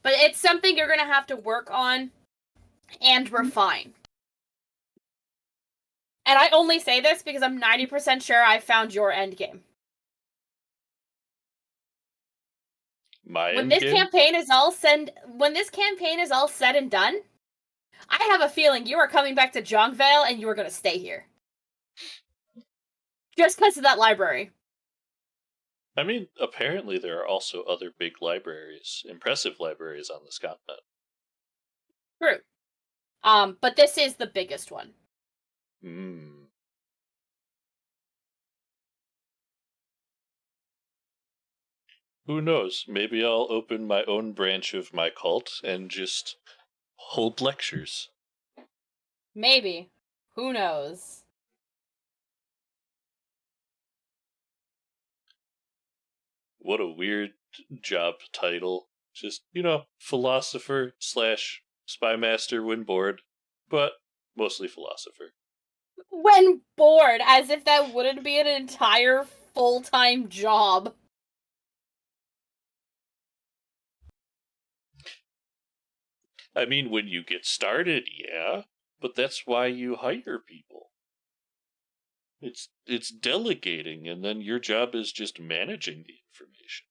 But it's something you're going to have to work on and refine. And I only say this because I'm 90% sure I found your end game. When this campaign is all said and done, I have a feeling you are coming back to Jongvale and you are going to stay here. Just because of that library. I mean, apparently there are also other big libraries, impressive libraries on this continent. True. But this is the biggest one. Who knows? Maybe I'll open my own branch of my cult and just hold lectures. Maybe. Who knows? What a weird job title. Just, philosopher / spymaster when bored, but mostly philosopher. When bored, as if that wouldn't be an entire full-time job. I mean, when you get started, yeah, but that's why you hire people. It's delegating, and then your job is just managing the information.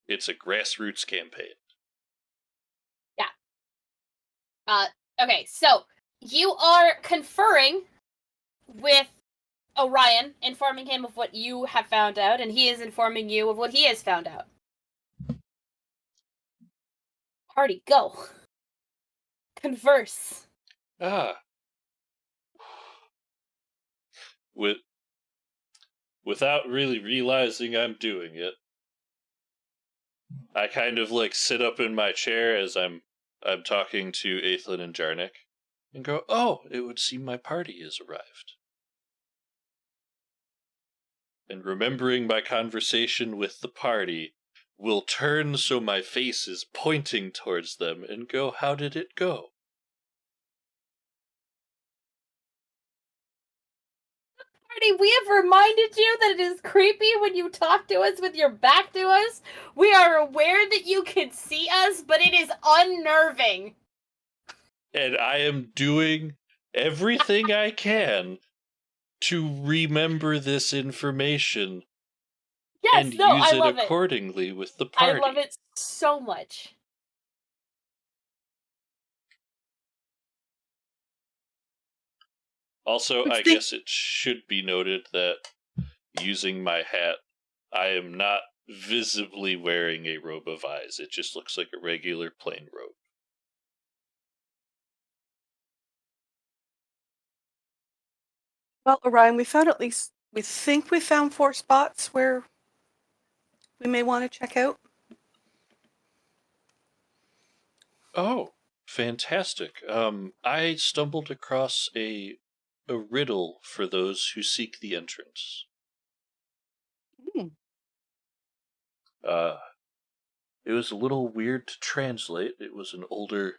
It's a grassroots campaign. Yeah. Okay, so you are conferring with Orion, informing him of what you have found out, and he is informing you of what he has found out. Party, go. Converse. Without really realizing I'm doing it, I kind of sit up in my chair as I'm talking to Aethlin and Jarnik, and go, "Oh, it would seem my party has arrived." And remembering my conversation with the party, will turn so my face is pointing towards them and go, "How did it go?" The Already, we have reminded you that it is creepy when you talk to us with your back to us. We are aware that you can see us, but it is unnerving. And I am doing everything I can to remember this information Yes, and no, use I it love it. accordingly with the I party. love it so much. Also, I guess it should be noted that using my hat, I am not visibly wearing a robe of eyes. It just looks like a regular plain robe. Well, Orion, we think we found 4 spots where we may want to check out. Oh, fantastic. I stumbled across a riddle for those who seek the entrance. Hmm. It was a little weird to translate. It was an older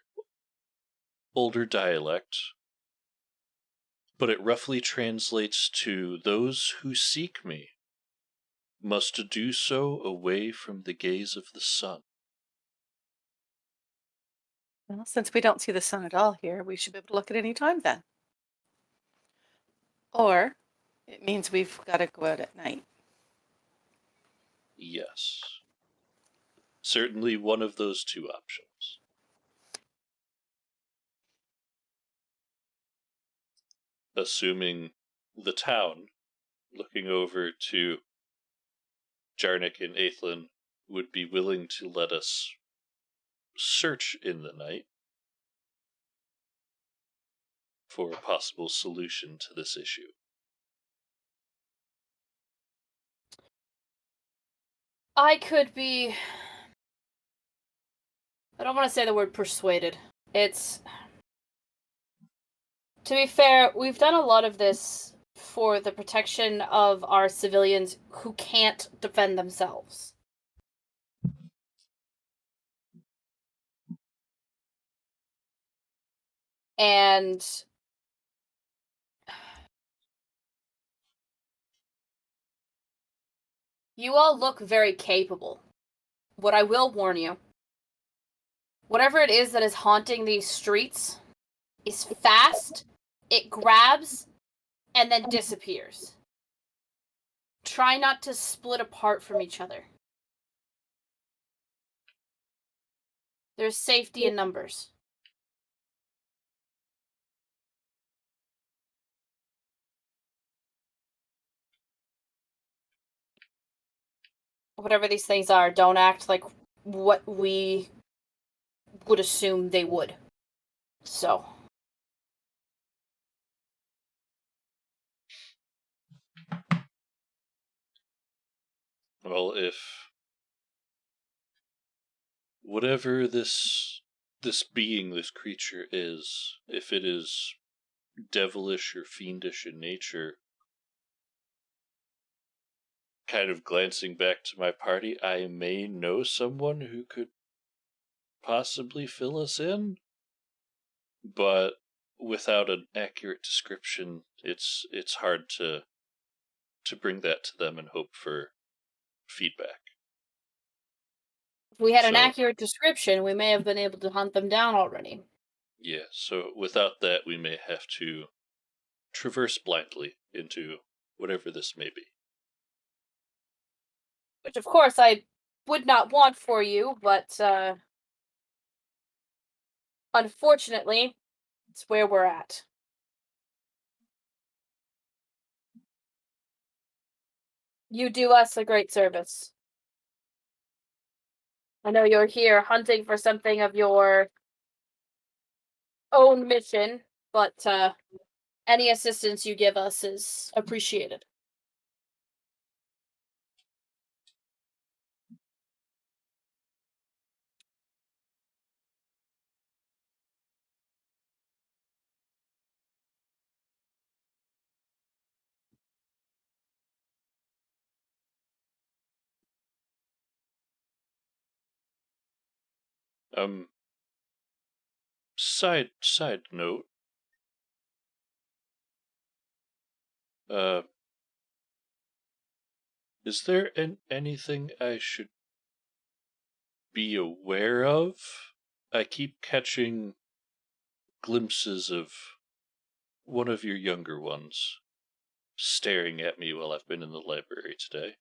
dialect, but it roughly translates to those who seek me must do so away from the gaze of the sun. Well, since we don't see the sun at all here, we should be able to look at any time then. Or it means we've got to go out at night. Yes. Certainly one of those two options. Assuming the town, looking over to Jarnik and Aethlin, would be willing to let us search in the night for a possible solution to this issue. I could be... I don't want to say the word persuaded. It's... To be fair, we've done a lot of this for the protection of our civilians who can't defend themselves. And you all look very capable. What I will warn you, whatever it is that is haunting these streets is fast, it grabs, and then disappears. Try not to split apart from each other. There's safety in numbers. Whatever these things are, don't act like what we would assume they would. So. Well, if whatever this being, this creature is, if it is devilish or fiendish in nature, kind of glancing back to my party, I may know someone who could possibly fill us in, but without an accurate description, it's hard to bring that to them and hope for feedback. If we had an So- accurate description, we may have been able to hunt them down already. Yeah, so without that, we may have to traverse blindly into whatever this may be. Which, of course, I would not want for you, but, unfortunately, it's where we're at. You do us a great service. I know you're here hunting for something of your own mission, but, any assistance you give us is appreciated. Side note. Is there anything I should be aware of? I keep catching glimpses of one of your younger ones staring at me while I've been in the library today.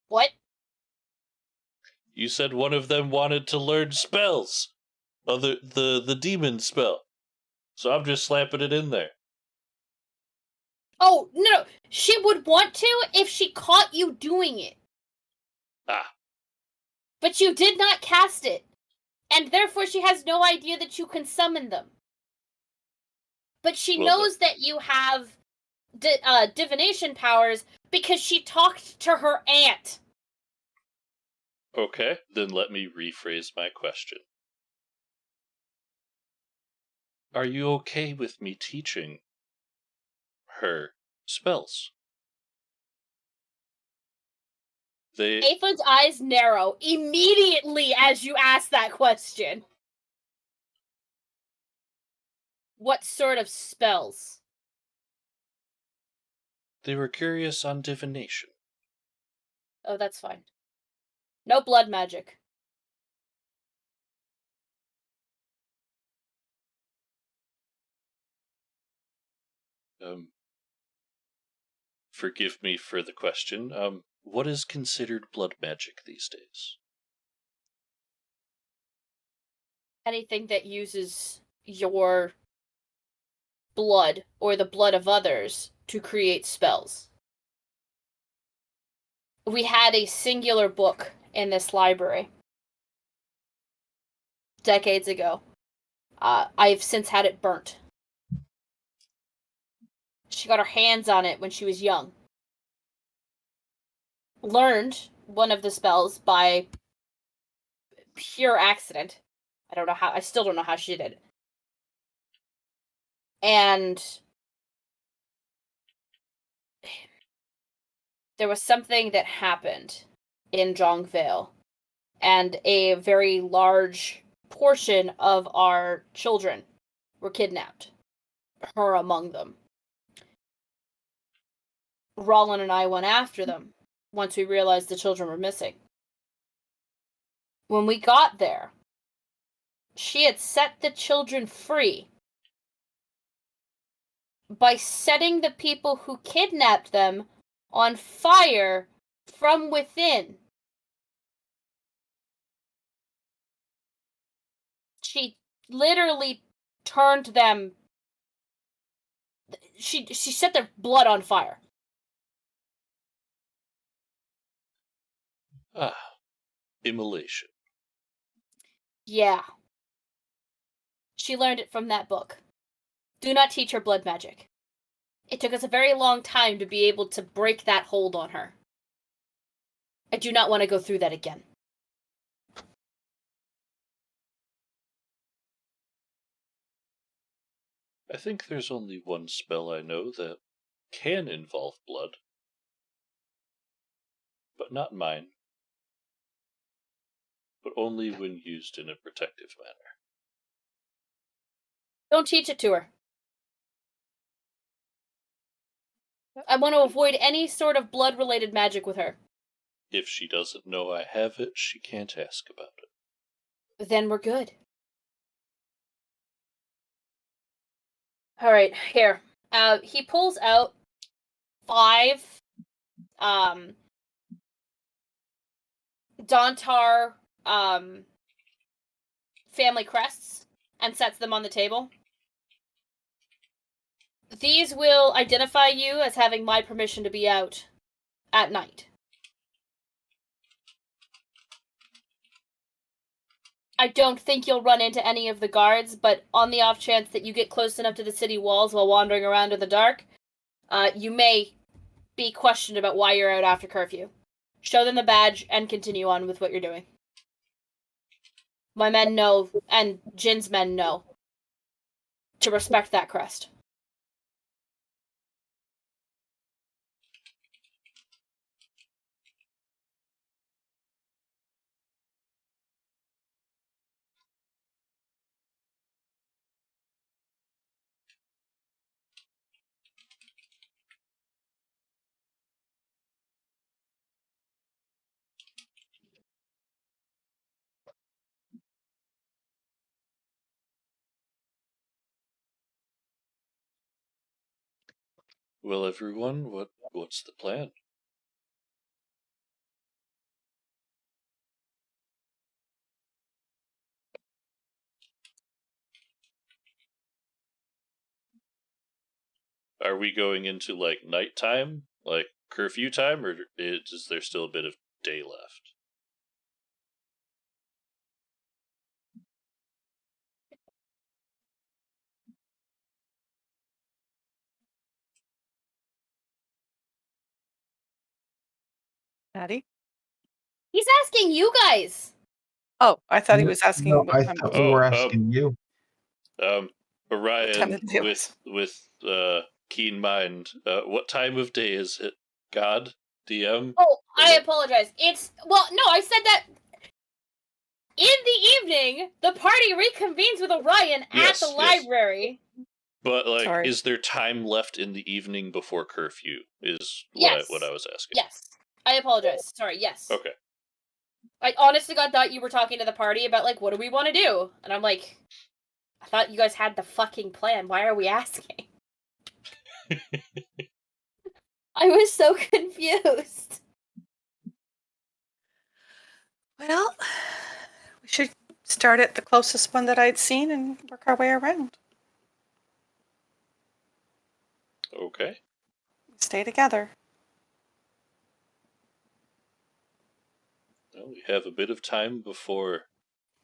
What? You said one of them wanted to learn spells. The demon spell. So I'm just slapping it in there. Oh, no. She would want to if she caught you doing it. Ah. But you did not cast it. And therefore she has no idea that you can summon them. But she knows that you have divination powers because she talked to her aunt. Okay, then let me rephrase my question. Are you okay with me teaching her spells? Aphid's eyes narrow immediately as you ask that question. What sort of spells? They were curious on divination. Oh, that's fine. No blood magic. Forgive me for the question. What is considered blood magic these days? Anything that uses your blood or the blood of others to create spells. We had a singular book in this library decades ago. I've since had it burnt. She got her hands on it when she was young. Learned one of the spells by pure accident. I still don't know how she did it. And there was something that happened in Jongvale, and a very large portion of our children were kidnapped. Her among them. Rollin and I went after them once we realized the children were missing. When we got there, she had set the children free by setting the people who kidnapped them on fire from within. She literally turned them. She set their blood on fire. Ah, immolation. Yeah. She learned it from that book. Do not teach her blood magic. It took us a very long time to be able to break that hold on her. I do not want to go through that again. I think there's only one spell I know that can involve blood. But not mine. But only when used in a protective manner. Don't teach it to her. I want to avoid any sort of blood-related magic with her. If she doesn't know I have it, she can't ask about it. Then we're good. Alright, here. He pulls out 5 Dontar family crests and sets them on the table. These will identify you as having my permission to be out at night. I don't think you'll run into any of the guards, but on the off chance that you get close enough to the city walls while wandering around in the dark, you may be questioned about why you're out after curfew. Show them the badge and continue on with what you're doing. My men know, and Jin's men know, to respect that crest. Well, everyone, what's the plan? Are we going into like nighttime, like curfew time, or is there still a bit of day left? Maddie? He's asking you guys. Oh, I thought he was asking No, what I time, thought we were asking you. what time Orion, of day it was. with keen mind, what time of day is it? God, DM. Oh, I apologize. Well, no, I said that in the evening. The party reconvenes with Orion at the library. But like, Sorry. is there time left in the evening before curfew? Is Yes. what I was asking. Yes. I apologize. Sorry. Yes. Okay. I honest to God thought you were talking to the party about like, what do we want to do? And I'm like, I thought you guys had the fucking plan. Why are we asking? I was so confused. Well, we should start at the closest one that I'd seen and work our way around. Okay. Stay together. Well, we have a bit of time before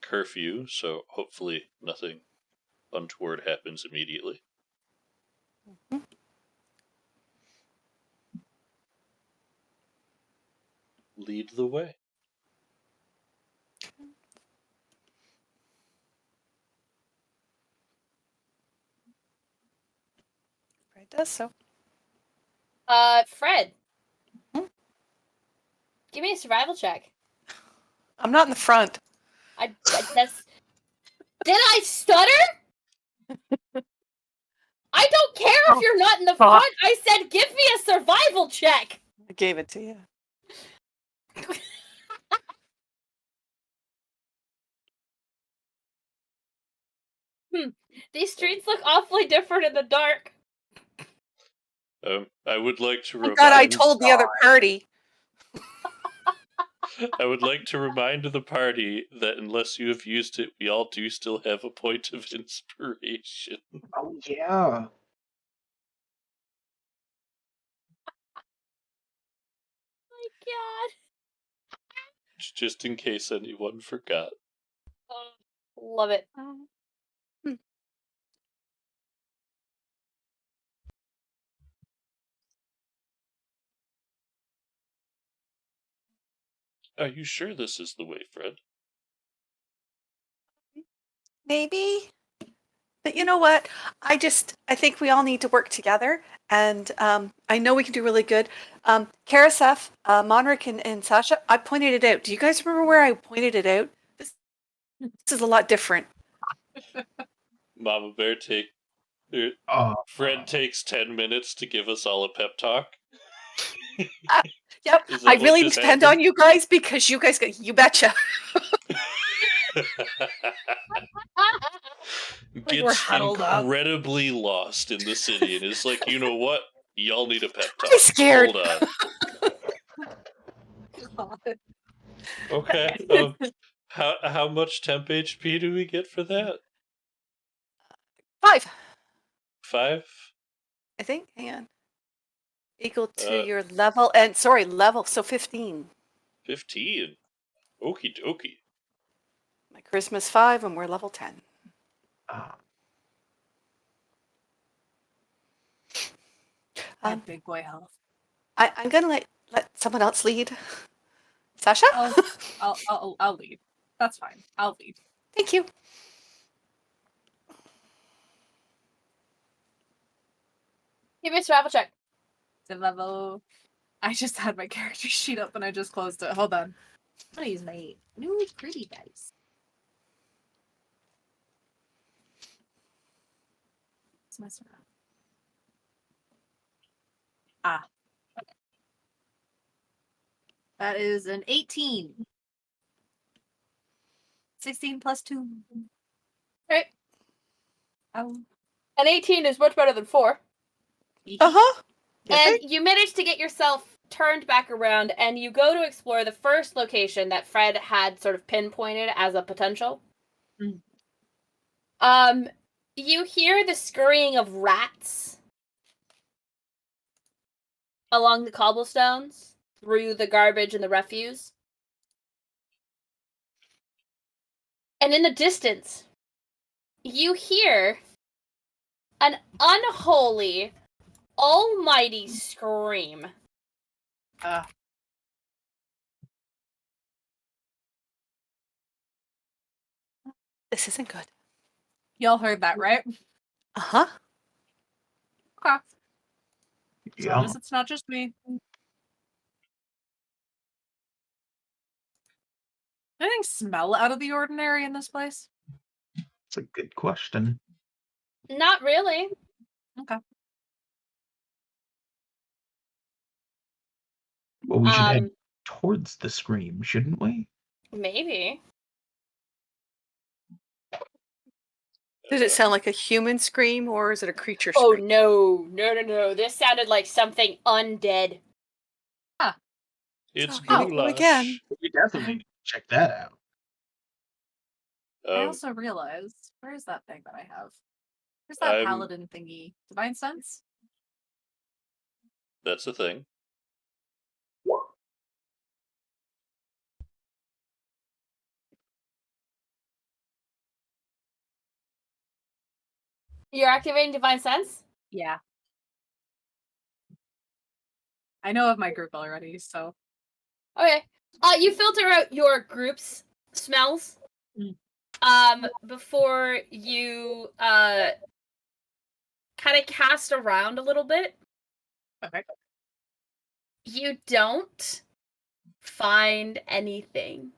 curfew, so hopefully nothing untoward happens immediately. Mhm. Lead the way. Fred does so. Fred. Hmm? Give me a survival check. I'm not in the front. That's... Did I stutter? I don't care if you're not in the front. I said give me a survival check. I gave it to you. These streets look awfully different in the dark. I would like to Oh remind. God, I told the other party. I would like to remind the party that unless you have used it, we all do still have a point of inspiration. Oh yeah. My God. Just in case anyone forgot. Love it. Are you sure this is the way, Fred? Maybe. But you know what? I think we all need to work together. And I know we can do really good. Karasef, Monric, and Sasha, I pointed it out. Do you guys remember where I pointed it out? This is a lot different. Mama Bear Fred takes 10 minutes to give us all a pep talk. Yep, Is that I what really just depend happened? on you guys because you guys, you betcha. Like we're Gets huddled up. incredibly lost in the city and is like, you know what? Y'all need a pep talk. I'm scared. Hold on. Okay. How much temp HP do we get for that? 5, 5? I think. Hang on. Equal to your level, and sorry, level, so 15. 15. Okie dokie. My charisma's 5, and we're level 10. Ah. Big boy health. I'm gonna let someone else lead. Sasha? I'll lead. That's fine. I'll lead. Thank you. Give me a survival check. The level. I just had my character sheet up and I just closed it. Hold on. I'm gonna use my new pretty dice. Let's mess around. Ah. Okay. That is an 18. 16 plus 2. Right. Oh. An 18 is much better than 4. Uh-huh. And you manage to get yourself turned back around, and you go to explore the first location that Fred had sort of pinpointed as a potential. You hear the scurrying of rats along the cobblestones, through the garbage and the refuse. And in the distance, you hear an unholy, almighty scream. This isn't good. Y'all heard that, right? Uh-huh. Okay. As long Yeah. as it's not just me. Anything smell out of the ordinary in this place? It's a good question. Not really. Okay. Well, we should head towards the scream, shouldn't we? Maybe. Did it sound like a human scream, or is it a creature Oh, scream? no. This sounded like something undead. It's Here we go goulash. again. We definitely need to check that out. I also realized, where's that thing that I have? Where's that paladin thingy? Divine Sense? That's the thing. You're activating Divine Sense? Yeah. I know of my group already, so. Okay. You filter out your group's smells. Before you kind of cast around a little bit. Okay. You don't find anything.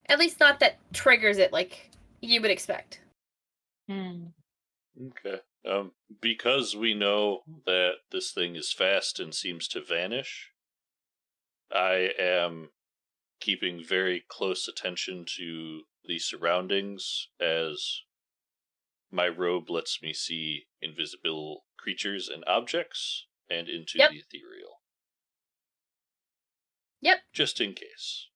At least not that triggers it like you would expect. Okay. Because we know that this thing is fast and seems to vanish, I am keeping very close attention to the surroundings as my robe lets me see invisible creatures and objects and into the ethereal. Yep. Just in case.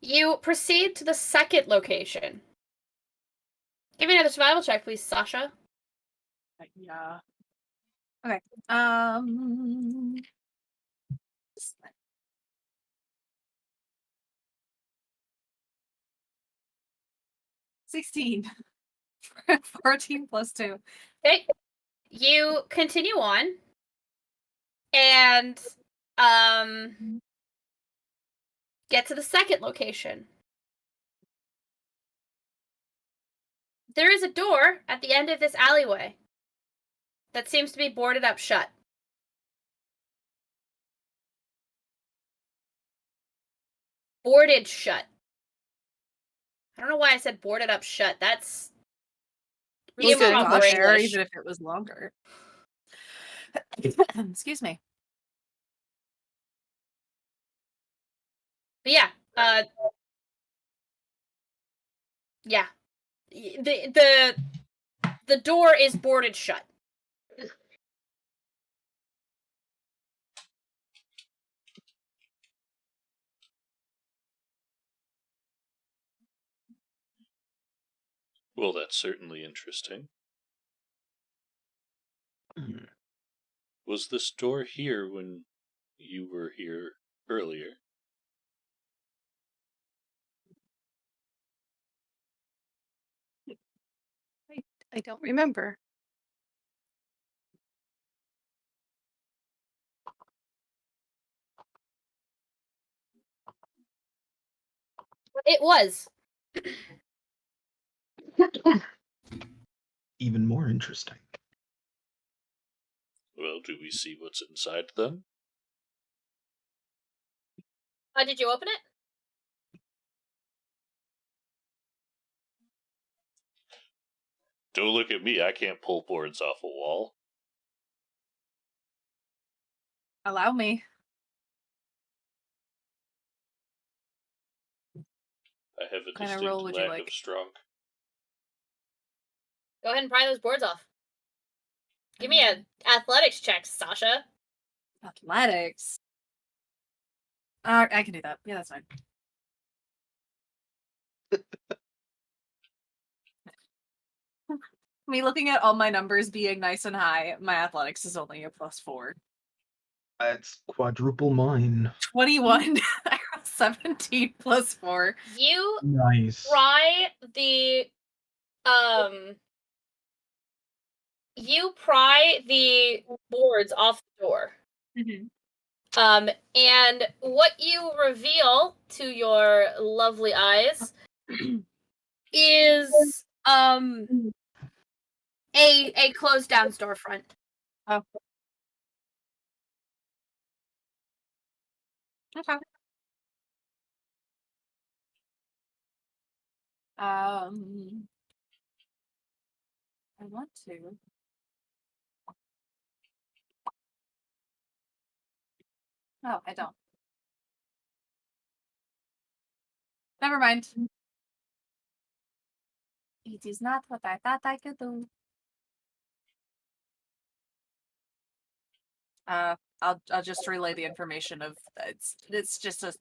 You proceed to the second location. Give me another survival check, please, Sasha. Yeah. Okay. 16. 14 plus 2. Okay. You continue on. And get to the second location. There is a door at the end of this alleyway that seems to be boarded up shut. Boarded shut. I don't know why I said boarded up shut. That's We still improper got there, English. even if it was longer. Excuse me. But yeah, yeah. The door is boarded shut. Well, that's certainly interesting. Was this door here when you were here earlier? I don't remember. It was. Even more interesting. Well, do we see what's inside then? Did you open it? Don't look at me, I can't pull boards off a wall. Allow me. I have a What kind of distinct roll would you lack like? of strong. Go ahead and pry those boards off. Give me a athletics check, Sasha. Athletics. I can do that. Yeah, that's fine. Me looking at all my numbers being nice and high, my athletics is only a +4. That's quadruple mine. 21. I rolled 17 +4. You Nice. pry the you pry the boards off the door. And what you reveal to your lovely eyes is a closed down storefront. Oh. Okay. I want to. Oh, I don't. Never mind. It is not what I thought I could do. I'll just relay the information of it's just a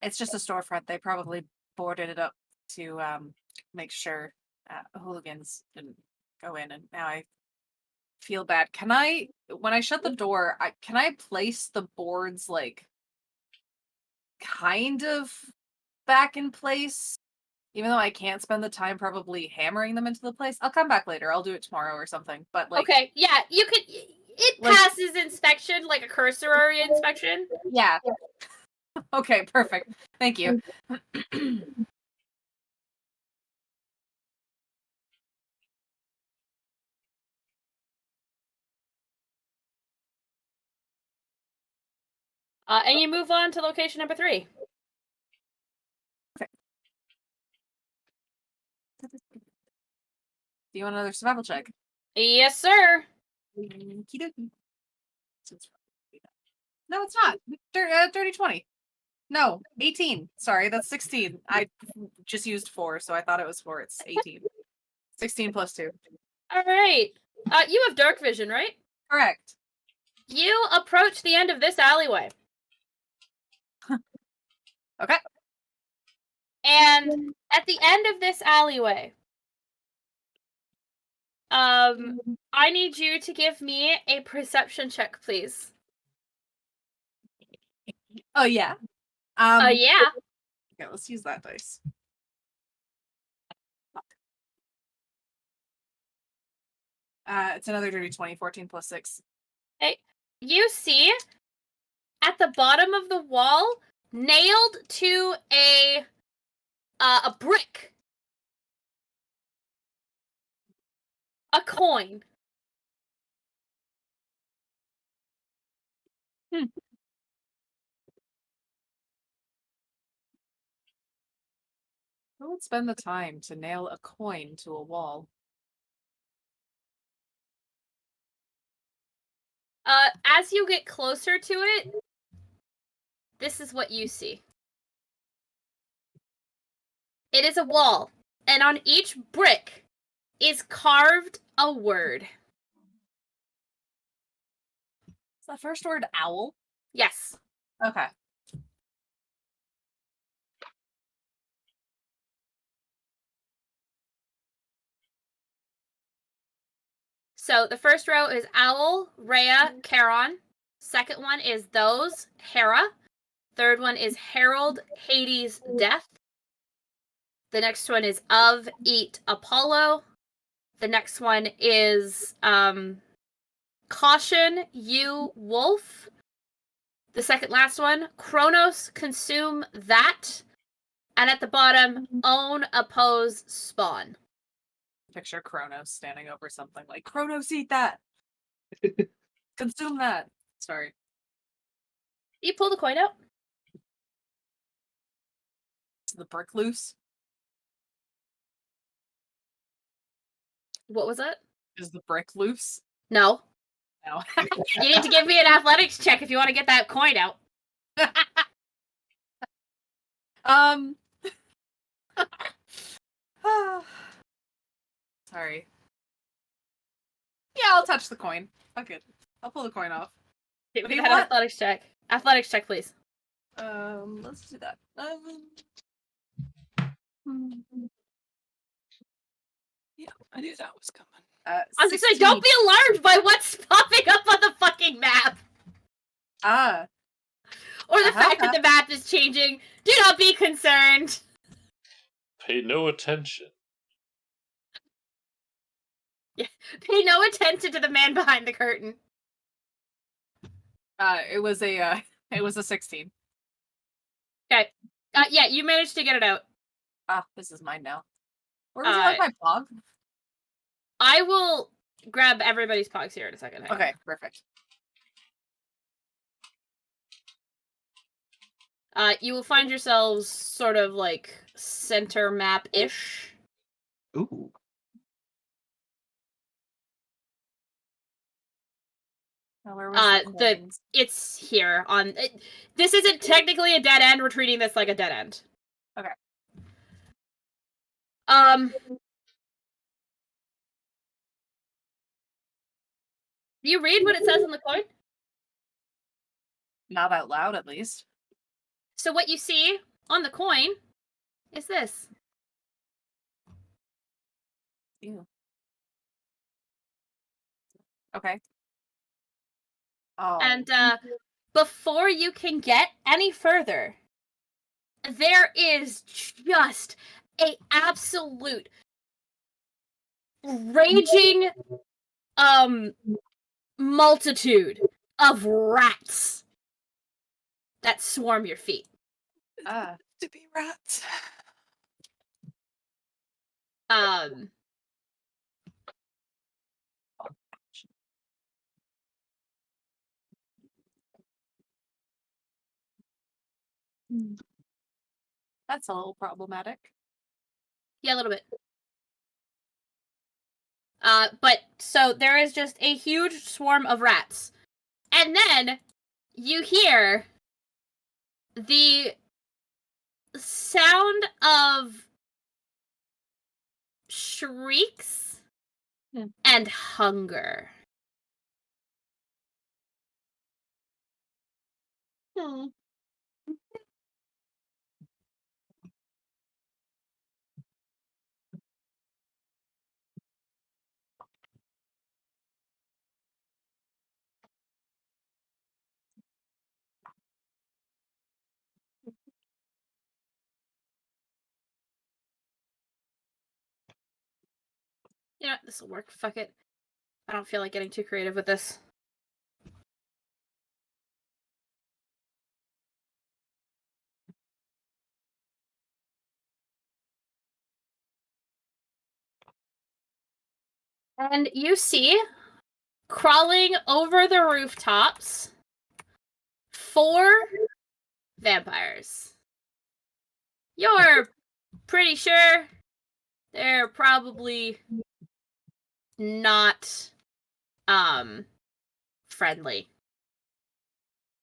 storefront. They probably boarded it up to make sure hooligans didn't go in, and now I feel bad. Can I, when I shut the door, can I place the boards like kind of back in place? Even though I can't spend the time probably hammering them into the place. I'll come back later. I'll do it tomorrow or something. But like, okay, yeah, you could. It like, passes inspection, like a cursory inspection. Yeah. Okay, perfect. Thank you. And you move on to location number 3. Okay. Do you want another survival check? Yes, sir. Okey-dokey. No, it's not. 30, 20. No, 18. Sorry, that's 16. I just used 4, so I thought it was 4. It's 18. 16 plus 2. All right. You have dark vision, right? Correct. You approach the end of this alleyway. Okay. And at the end of this alleyway, I need you to give me a perception check, please. Oh, yeah. Yeah. Okay, let's use that dice. It's another dirty 20, 14 plus 6. Okay. You see, at the bottom of the wall, nailed to a brick, a coin. Who would spend the time to nail a coin to a wall? As you get closer to it, this is what you see. It is a wall, and on each brick is carved a word. Is the first word owl? Yes. Okay. So the first row is Owl, Rhea, Charon. Second one is Those, Hera. Third one is Herald, Hades, Death. The next one is Of, Eat, Apollo. The next one is Caution, You, Wolf. The second last one, Kronos, Consume, That. And at the bottom, Own, Oppose, Spawn. Picture Kronos standing over something like, Kronos, eat that! Consume that! Sorry. You pull the coin out. Is the brick loose? What was it? Is the brick loose? No. No. You need to give me an athletics check if you want to get that coin out. Sorry. Yeah, I'll touch the coin. Fuck it. I'll pull the coin off. Okay, What we do you got an want? athletics check. Athletics check, please. Let's do that. Yeah, I knew that was coming. I was just saying, don't be alarmed by what's popping up on the fucking map, or the fact that the map is changing. Do not be concerned. Pay no attention. Pay no attention to the man behind the curtain. It was a 16. Okay. Yeah, you managed to get it out. This is mine now. Where would you like my blog? I will grab everybody's pogs here in a second. Hang on. Okay, perfect. You will find yourselves sort of like center map-ish. Ooh. Where was the coins? It's here on. This isn't technically a dead end. We're treating this like a dead end. Okay. Do you read what it says on the coin? Not out loud, at least. So what you see on the coin is this. Ew. Okay. Oh. And before you can get any further, there is just a absolute raging multitude of rats that swarm your feet. To be rats. That's a little problematic. Yeah, a little bit. But so there is just a huge swarm of rats. And then you hear the sound of shrieks and hunger. You know what? This will work. Fuck it. I don't feel like getting too creative with this. And you see, crawling over the rooftops, 4 vampires. You're pretty sure they're probably not friendly.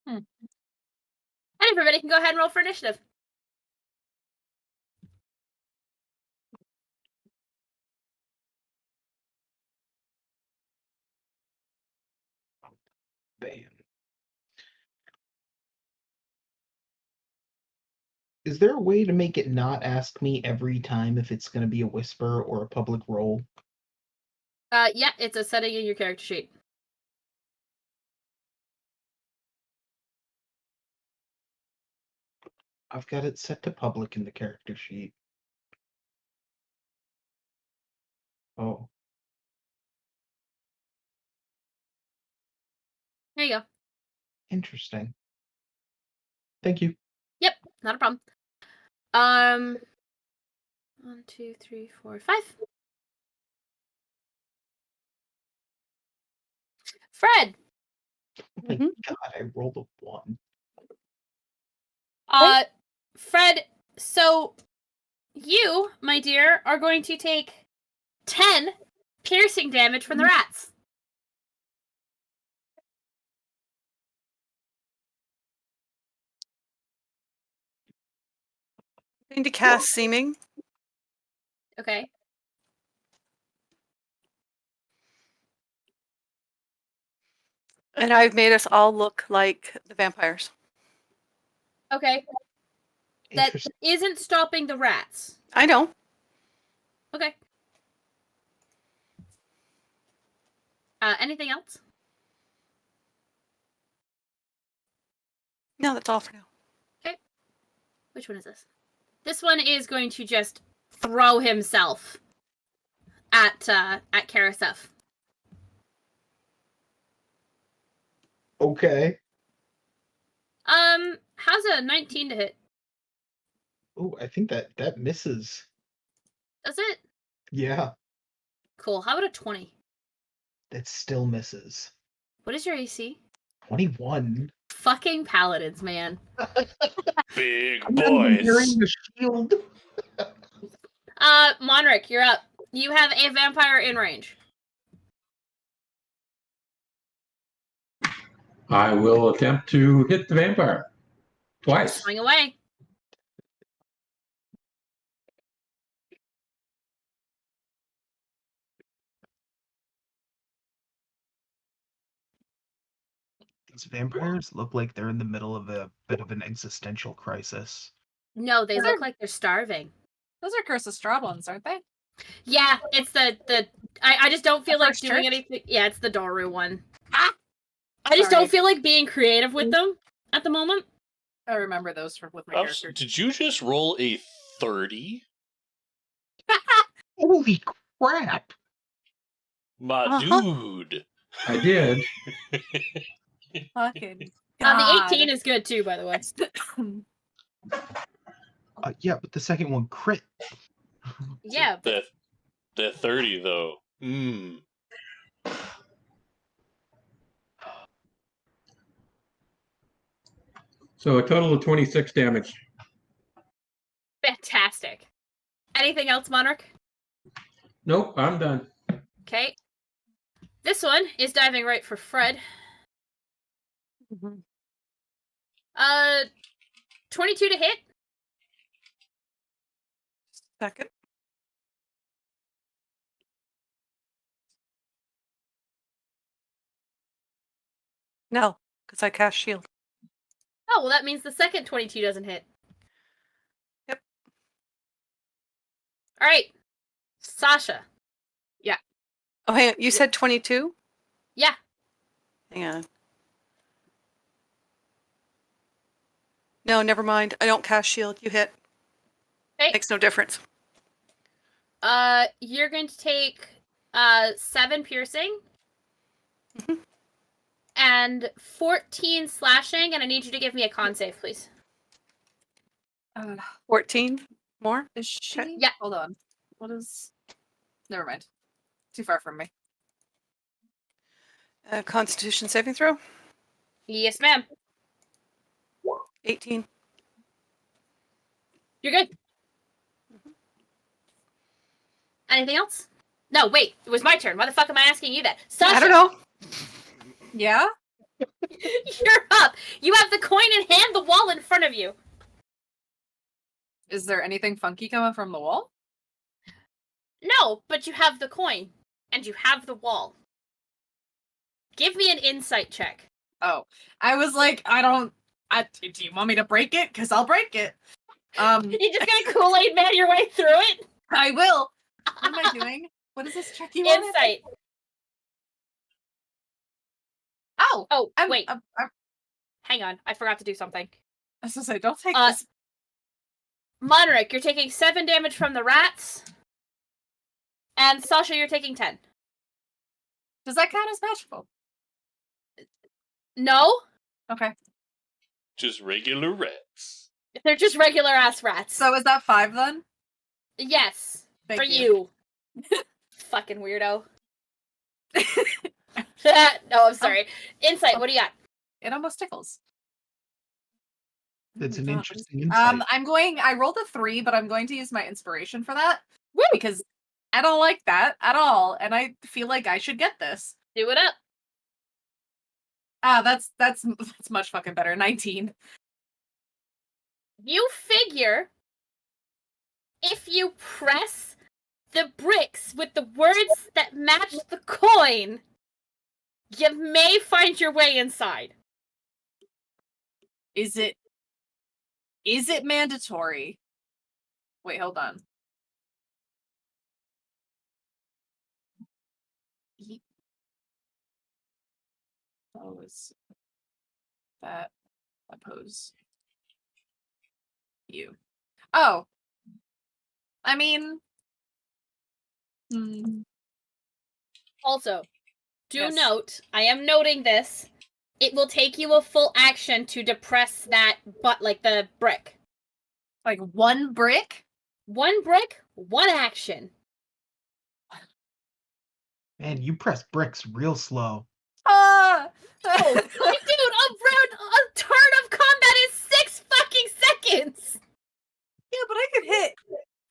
And everybody can go ahead and roll for initiative. Bam. Is there a way to make it not ask me every time if it's going to be a whisper or a public roll? Yeah, it's a setting in your character sheet. I've got it set to public in the character sheet. Oh. There you go. Interesting. Thank you. Yep, not a problem. 1, 2, 3, 4, 5. Fred. Oh my god, I rolled a 1. Fred, so you, my dear, are going to take 10 piercing damage from the rats. Going to cast seeming. Okay. And I've made us all look like the vampires. Okay. That Interesting. isn't stopping the rats. I know. Okay. Anything else? No, that's all for now. Which one is this? This one is going to just throw himself at Karasef. Okay. How's a 19 to hit? Oh, I think that misses. Does it? Yeah, Cool. How about a 20? that still misses. What is your AC? 21. Fucking paladins, man. Big I'm not even boys. wearing the shield. Monric, you're up. You have a vampire in range. I will attempt to hit the vampire twice. Swing away. These vampires look like they're in the middle of a bit of an existential crisis. No, they Those look are- like they're starving. Those are Curse of Strablons, aren't they? Yeah, it's I just don't feel The like first doing church? anything. Yeah, it's the Doru one. Ah! I just Sorry. don't feel like being creative with them at the moment. I remember those with my Ups, character. did you just roll a 30? Holy crap! My Uh-huh. dude. I did. Fucking The God. 18 is good too, by the way. Yeah, but the second one crit. Yeah, but The 30 though. So a total of 26 damage. fantastic. Anything else, Monarch? Nope, I'm done. Okay. This one is diving right for Fred. Mhm. 22 to hit. Second. No, because I cast shield. Oh, well, that means the second 22 doesn't hit. Yep. All right. Sasha. Oh, hang on. You said 22? Yeah. Hang on. No, never mind. I don't cast shield. You hit. Okay. Makes no difference. You're going to take 7 piercing Mhm. and 14 slashing, and I need you to give me a con save, please. 14 more? Is she? Okay. Yeah. Hold on. What is? Never mind. Too far from me. Constitution saving throw? Yes, ma'am. 18. You're good. Anything else? No, wait. It was my turn. Why the fuck am I asking you that? Sasha, I don't know. Yeah. you're up. You have the coin in hand, the wall in front of you. Is there anything funky coming from the wall? No, but you have the coin, and you have the wall. Give me an insight check. Oh, I was like, do you want me to break it? Because I'll break it. You're just gonna Kool-Aid man your way through it? I will. What am I doing? What is this check you wanted? Insight. Oh, Oh, I'm, wait. I'm, Hang on. I forgot to do something. I was gonna say, don't take Uh, this. Monric, you're taking 7 damage from the rats. And Sasha, you're taking 10. Does that count as magical? No? Okay. Just regular rats. They're just regular ass rats. So is that 5 then? Yes. Thank for you. Fucking weirdo. No, I'm sorry. Insight, what do you got? It almost tickles. It's Oh an my God. interesting insight. I rolled a 3, but I'm going to use my inspiration for that. Woo! Because I don't like that at all, and I feel like I should get this. Do it up. That's much fucking better. 19. You figure if you press the bricks with the words that match the coin, You may find your way inside. Is it mandatory? Wait, hold on. Oppose that. Oppose you. Oh. I mean. Also, do Yes. note, I am noting this. It will take you a full action to depress that the brick. Like one brick? One brick, one action. Man, you press bricks real slow. Ah! Oh, dude, a turn of combat is 6 fucking seconds! Yeah, but I could hit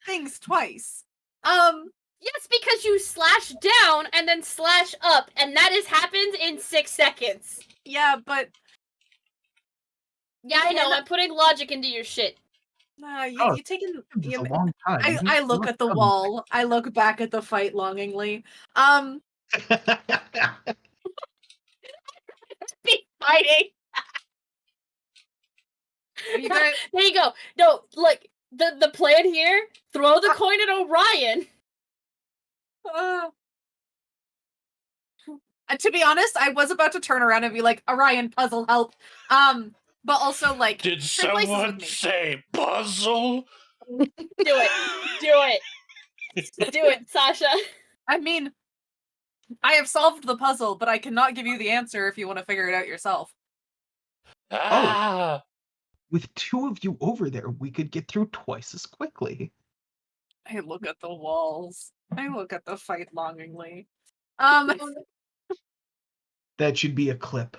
things twice. Yes, because you slash down and then slash up, and that happens in 6 seconds. Yeah, but Yeah, I know, I'm putting logic into your shit. you taking. It's a long time. I look at the wall. I look back at the fight longingly. Be fighting! You guys, There you go. No, like, the plan here, throw the coin at Orion. to be honest, I was about to turn around and be like, Orion, puzzle, help. But also, like, Did trade places with someone me. say puzzle? Do it. Do it. Do it, Sasha. I mean, I have solved the puzzle, but I cannot give you the answer if you want to figure it out yourself. Ah! With 2 of you over there, we could get through twice as quickly. I look at the walls. I look at the fight longingly. That should be a clip.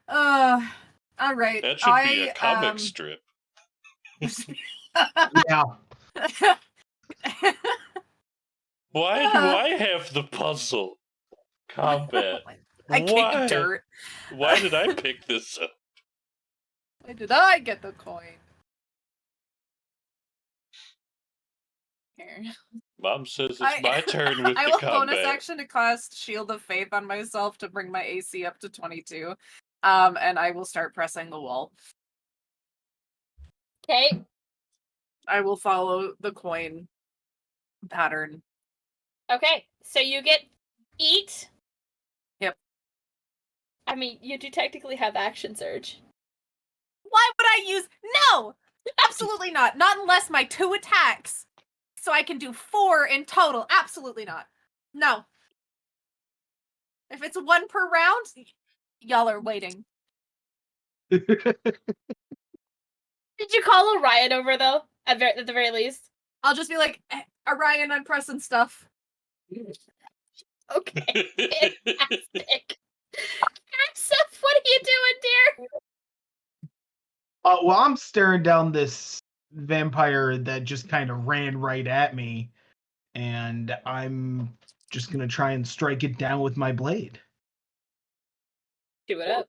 All right. That should be a comic strip. Yeah. Why do I have the puzzle? Combat. I Why? kicked dirt. Why did I pick this up? Why did I get the coin? Here. Mom says it's my turn with I the will combat. bonus action to cast Shield of Faith on myself to bring my AC up to 22. And I will start pressing the wall. Okay. I will follow the coin pattern. Okay, so you get eat. Yep. I mean, you do technically have action surge. Why would I use... No! Absolutely not. Not unless my 2 attacks. So I can do 4 in total. Absolutely not. No. If it's 1 per round, y'all are waiting. Did you call Orion over, though? At the very least? I'll just be like, Orion, I'm pressing stuff. Okay. Fantastic. Seth, what are you doing, dear? Well, I'm staring down this vampire that just kind of ran right at me, and I'm just gonna try and strike it down with my blade. Do it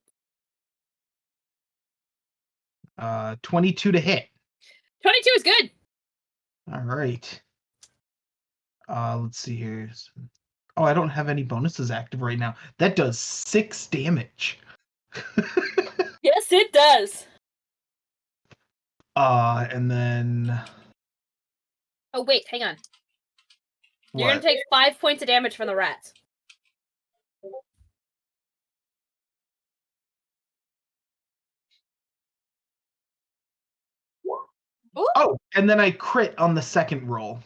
up. 22 to hit. 22 is good. All right. Let's see here. Oh, I don't have any bonuses active right now. That does 6 damage. Yes, it does. And then... Oh, wait, hang on. You're What? gonna take 5 points of damage from the rats. Ooh. Oh, and then I crit on the second roll.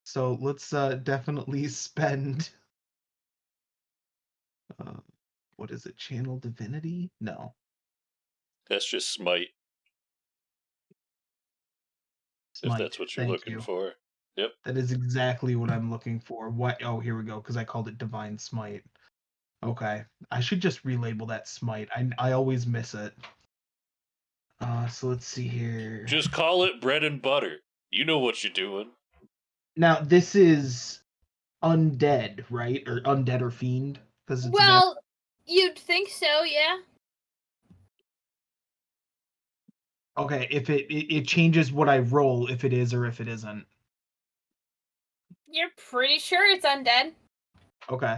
So let's definitely spend... what is it? Channel Divinity? No. That's just smite. If Smite. that's what you're Thank looking you. for. Yep. That is exactly what I'm looking for. What? Oh, here we go, because I called it Divine Smite. Okay. I should just relabel that Smite. I always miss it. So let's see here. Just call it bread and butter. You know what you're doing. Now, this is undead, right? Or undead or fiend? Well, you'd think so, yeah. Okay, if it changes what I roll if it is or if it isn't. You're pretty sure it's undead. Okay.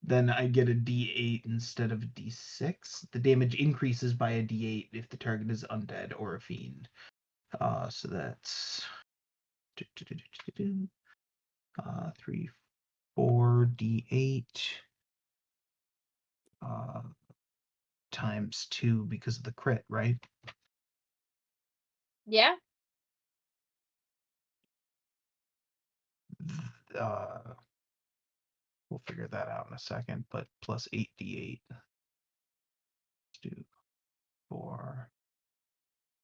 Then I get a D8 instead of a D6. The damage increases by a D8 if the target is undead or a fiend. So that's 3, 4 D8 times 2 because of the crit, right? Yeah. We'll figure that out in a second, but plus 8d8. 2, 4,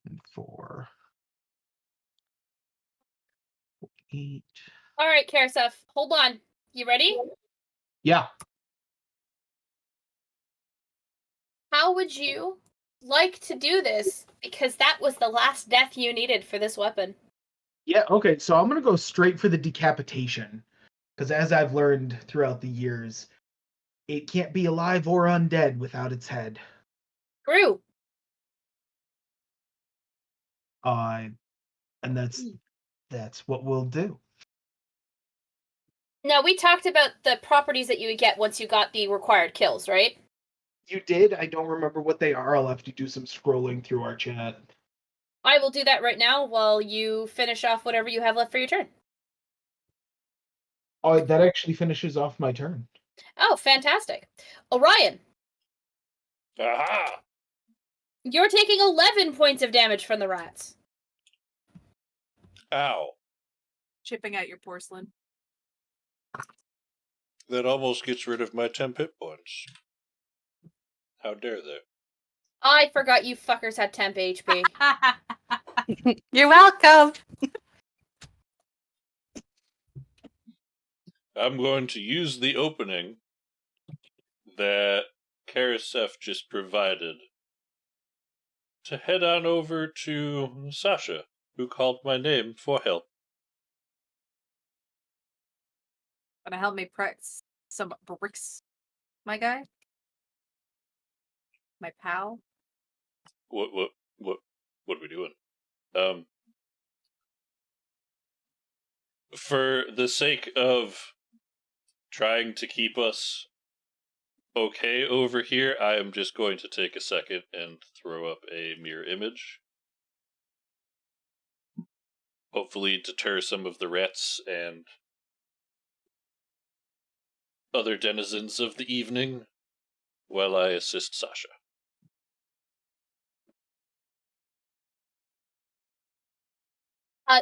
and 4. 8. All right, Karasef, hold on. You ready? Yeah. How would you like to do this? Because that was the last death you needed for this weapon. Yeah, okay, so I'm going to go straight for the decapitation. Because as I've learned throughout the years, it can't be alive or undead without its head. True. And that's what we'll do. Now, we talked about the properties that you would get once you got the required kills, right? You did? I don't remember what they are. I'll have to do some scrolling through our chat. I will do that right now while you finish off whatever you have left for your turn. Oh, that actually finishes off my turn. Oh, fantastic. Orion, Aha! you're taking 11 points of damage from the rats. Ow. Chipping at your porcelain. That almost gets rid of my temp hit points. How dare they? I forgot you fuckers had temp HP. You're welcome. I'm going to use the opening that Karasef just provided to head on over to Sasha, who called my name for help. Gonna help me press some bricks, my guy? My pal? What are we doing? For the sake of trying to keep us okay over here, I am just going to take a second and throw up a mirror image. Hopefully deter some of the rats and other denizens of the evening while I assist Sasha.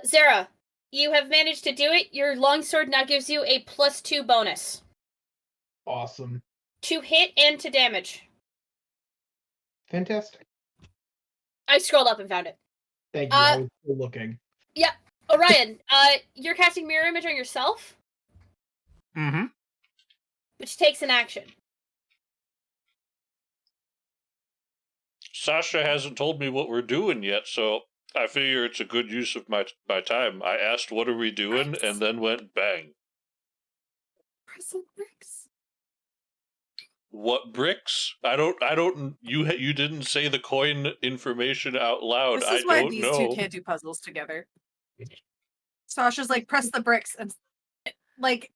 Zara, you have managed to do it. Your longsword now gives you a +2 bonus. Awesome. To hit and to damage. Fantastic. I scrolled up and found it. Thank you. I was still looking. Yeah. Orion, you're casting mirror image on yourself, Mm-hmm. which takes an action. Sasha hasn't told me what we're doing yet, so I figure it's a good use of my time. I asked, "What are we doing?" Bricks. and then went bang. Press some bricks. What bricks? I don't. You didn't say the coin information out loud. This I is why don't these know. two can't do puzzles together. Sasha's like, press the bricks, and like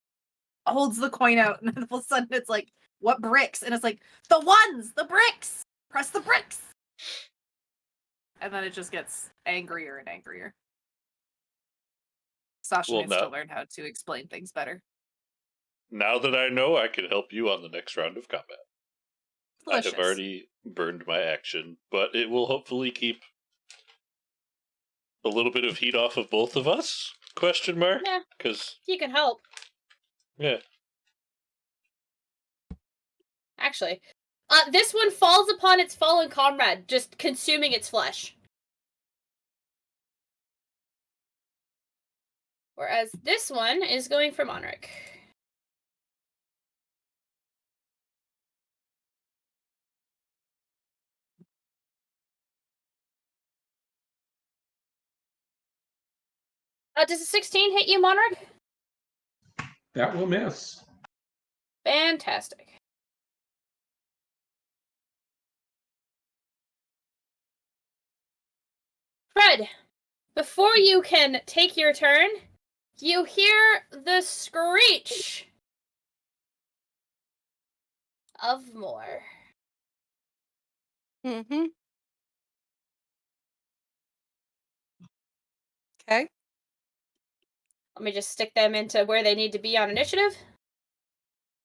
holds the coin out, and then all of a sudden it's like, what bricks? And it's like, the ones, the bricks! Press the bricks! And then it just gets angrier and angrier. Sasha Well, needs to learn how to explain things better. Now that I know, I can help you on the next round of combat. Delicious. I have already burned my action, but it will hopefully keep a little bit of heat off of both of us? Question mark? Yeah. Because You can help. yeah. Actually. This one falls upon its fallen comrade, just consuming its flesh. Whereas this one is going for Monric. Does a 16 hit you, Monric? That will miss. Fantastic. Fred, before you can take your turn, You hear the screech of more. Mm-hmm. Okay. Let me just stick them into where they need to be on initiative.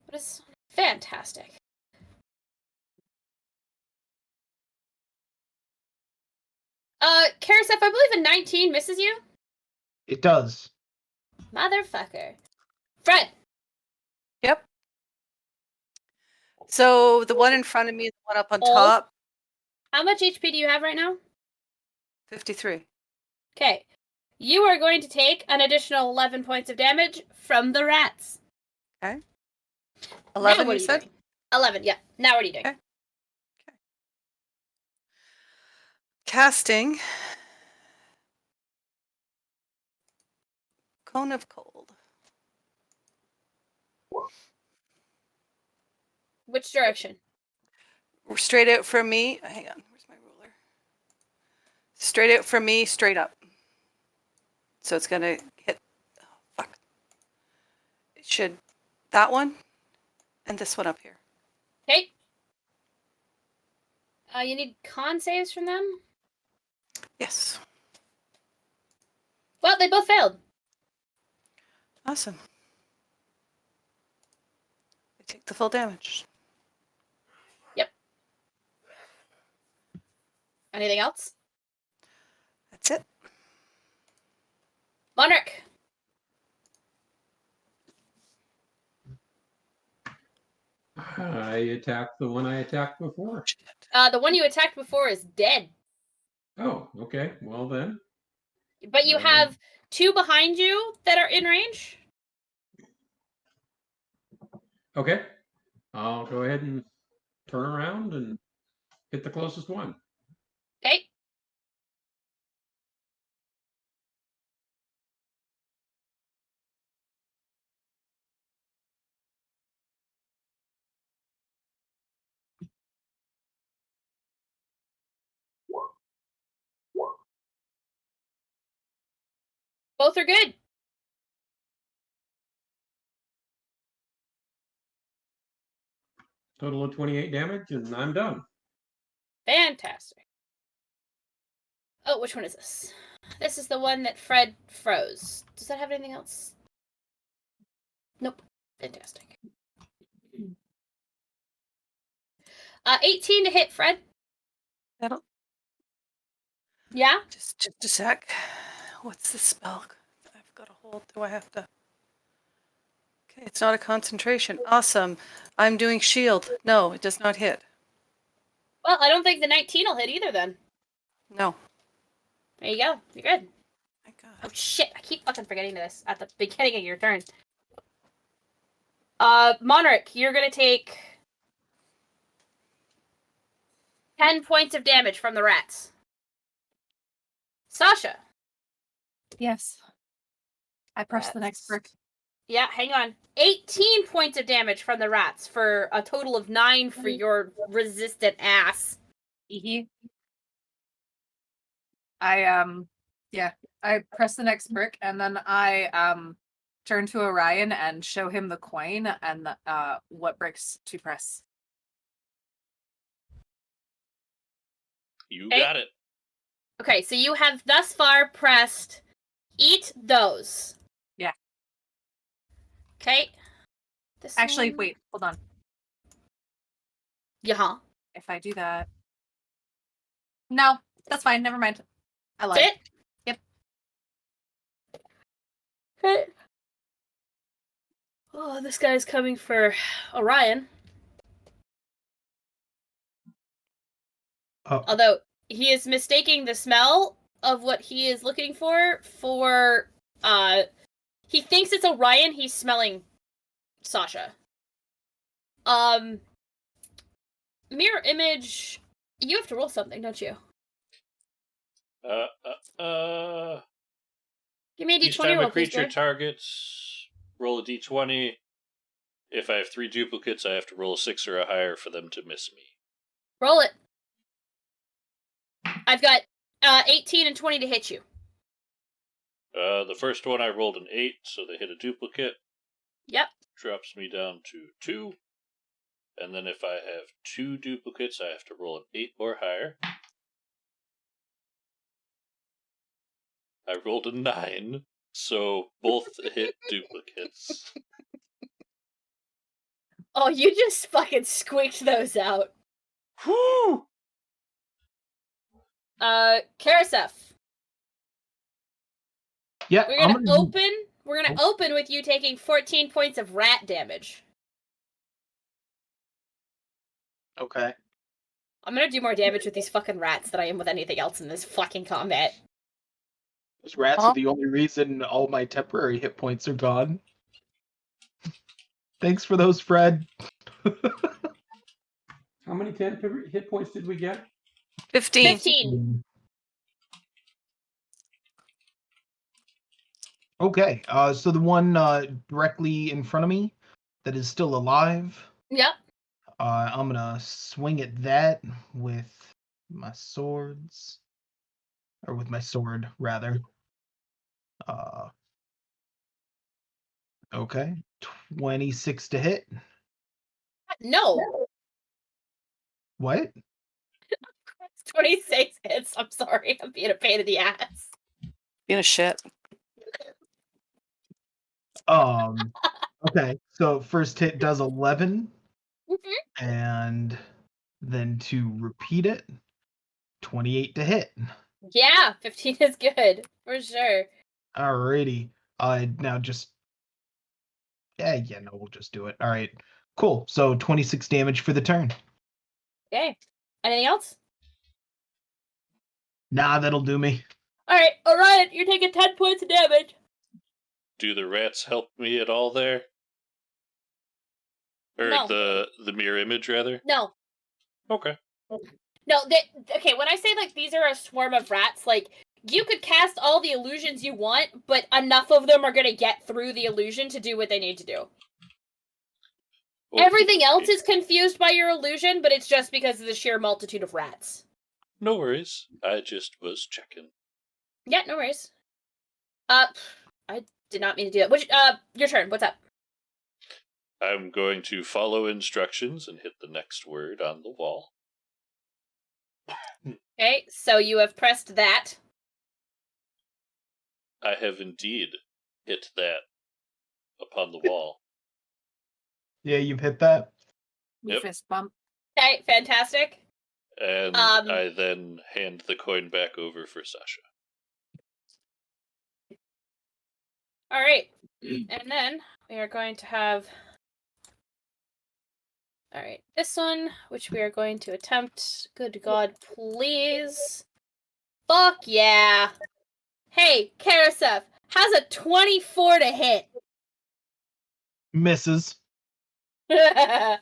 What is fantastic. Karisef, I believe a 19 misses you. It does. Motherfucker. Fred. Yep. So the one in front of me, the one up on Old. top, How much HP do you have right now? 53. Okay. You are going to take an additional 11 points of damage from the rats. Okay. Now 11, what you are you said? doing? 11, yeah. Now what are you doing? Okay. Casting Cone of Cold. Which direction? Straight out from me. Hang on. Where's my ruler? Straight out from me, straight up. So it's going to hit. Oh, fuck. It should. That one and this one up here. Okay. You need con saves from them? Yes. Well, they both failed. Awesome. I take the full damage. Yep. Anything else? That's it. Monarch. I attacked the one I attacked before. The one you attacked before is dead. Oh, okay. Well then. But you have two behind you that are in range. Okay. I'll go ahead and turn around and hit the closest one. Okay. Both are good. Total of 28 damage, and I'm done. Fantastic. Oh, which one is this? This is the one that Fred froze. Does that have anything else? Nope. Fantastic. 18 to hit, Fred. That'll. Yeah? Just a sec. What's the spell I've got to hold? Do I have to? Okay, it's not a concentration. Awesome. I'm doing shield. No, it does not hit. Well, I don't think the 19 will hit either then. No. There you go. You're good. My God. Oh shit, I keep fucking forgetting this at the beginning of your turn. Monarch, you're gonna take 10 points of damage from the rats. Sasha. Yes. I press the next brick. Yeah, hang on. 18 points of damage from the rats for a total of 9 for your resistant ass. I press the next brick and then I turn to Orion and show him the coin and what bricks to press. You Okay. got it. Okay, so you have thus far pressed eat those. Yeah. Okay. Actually, wait, hold on. Yeah. If I do that. No, that's fine. Never mind. I lied. That's it? Yep. Okay. Oh, this guy's coming for Orion. Oh, Although he is mistaking the smell of what he is looking for he thinks it's Orion, he's smelling Sasha. Mirror image, you have to roll something, don't you? Give me a Each d20 time roll, a creature please, targets, roll a d20. If I have 3 duplicates, I have to roll a 6 or a higher for them to miss me. Roll it. I've got 18 and 20 to hit you. The first one I rolled an 8, so they hit a duplicate. Yep. Drops me down to 2. And then if I have 2 duplicates, I have to roll an 8 or higher. I rolled a 9, so both hit duplicates. Oh, you just fucking squeaked those out. Whew! Karasef. Yeah, We're I'm gonna gonna open. We're gonna open with you taking 14 points of rat damage. Okay. I'm gonna do more damage with these fucking rats than I am with anything else in this fucking combat. Those rats Huh? are the only reason all my temporary hit points are gone. Thanks for those, Fred. How many hit points did we get? 15. 15. Okay, so the one directly in front of me that is still alive, Yep. I'm gonna swing at that with my swords, or with my sword rather. Okay, 26 to hit. No. What? 26 hits. I'm sorry. I'm being a pain in the ass. Being a shit. Okay, so first hit does 11, Mm-hmm. and then to repeat it, 28 to hit. Yeah, 15 is good for sure. Alrighty. Now just no, we'll just do it. All right, cool. So 26 damage for the turn. Okay. Anything else? Nah, that'll do me. All right, Orion, you're taking 10 points of damage. Do the rats help me at all there? Or No. the mirror image, rather? No. Okay. No, okay, when I say, like, these are a swarm of rats, like, you could cast all the illusions you want, but enough of them are going to get through the illusion to do what they need to do. Well, Everything else is confused by your illusion, but it's just because of the sheer multitude of rats. no worries. I just was checking. Yeah, no worries. I did not mean to do that. Which, your turn. What's up? I'm going to follow instructions and hit the next word on the wall. Okay, so you have pressed that. I have indeed hit that upon the wall. Yeah, you've hit that. Yep. Fist bump. Okay, fantastic. And I then hand the coin back over for Sasha. All right, and then we are going to have. All right, this one, which we are going to attempt. Good God, please! Fuck yeah! Hey, Karasef, how's a 24 to hit? Misses. Not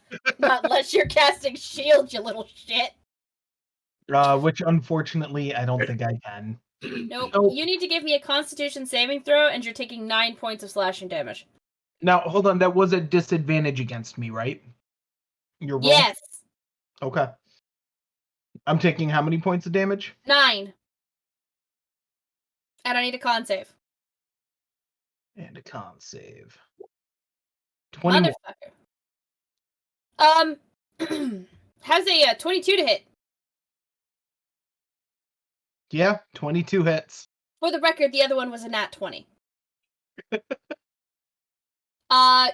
unless you're casting shield, you little shit. Which unfortunately I don't think I can. Nope. Oh. You need to give me a Constitution saving throw, and you're taking 9 points of slashing damage. Now, hold on. That was a disadvantage against me, right? Your roll? Yes! Okay. I'm taking how many points of damage? 9. And I need a con save. And a con save. 21. Motherfucker. Has a 22 to hit. Yeah, 22 hits. For the record, the other one was a nat 20.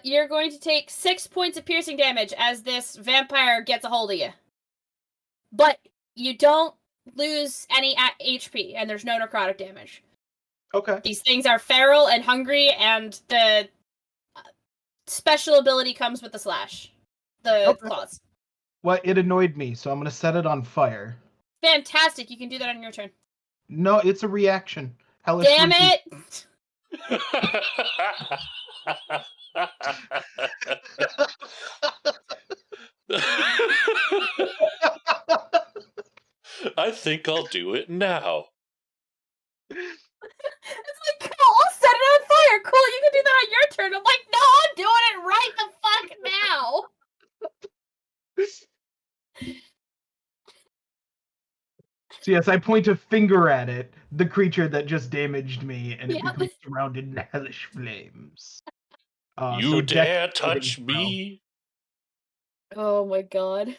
You're going to take 6 points of piercing damage as this vampire gets a hold of you. But you don't lose any HP, and there's no necrotic damage. Okay. These things are feral and hungry, and the special ability comes with the slash. The claws. Well, it annoyed me, so I'm going to set it on fire. Fantastic, you can do that on your turn. No, it's a reaction. Hellish Damn it! I think I'll do it now. It's like, cool, I'll set it on fire. Cool, you can do that on your turn. I'm like, no, I'm doing it right the fuck now. So yes, I point a finger at it, the creature that just damaged me, and it Yep. becomes surrounded in hellish flames. You Dex dare saving touch throw. me? Oh my god.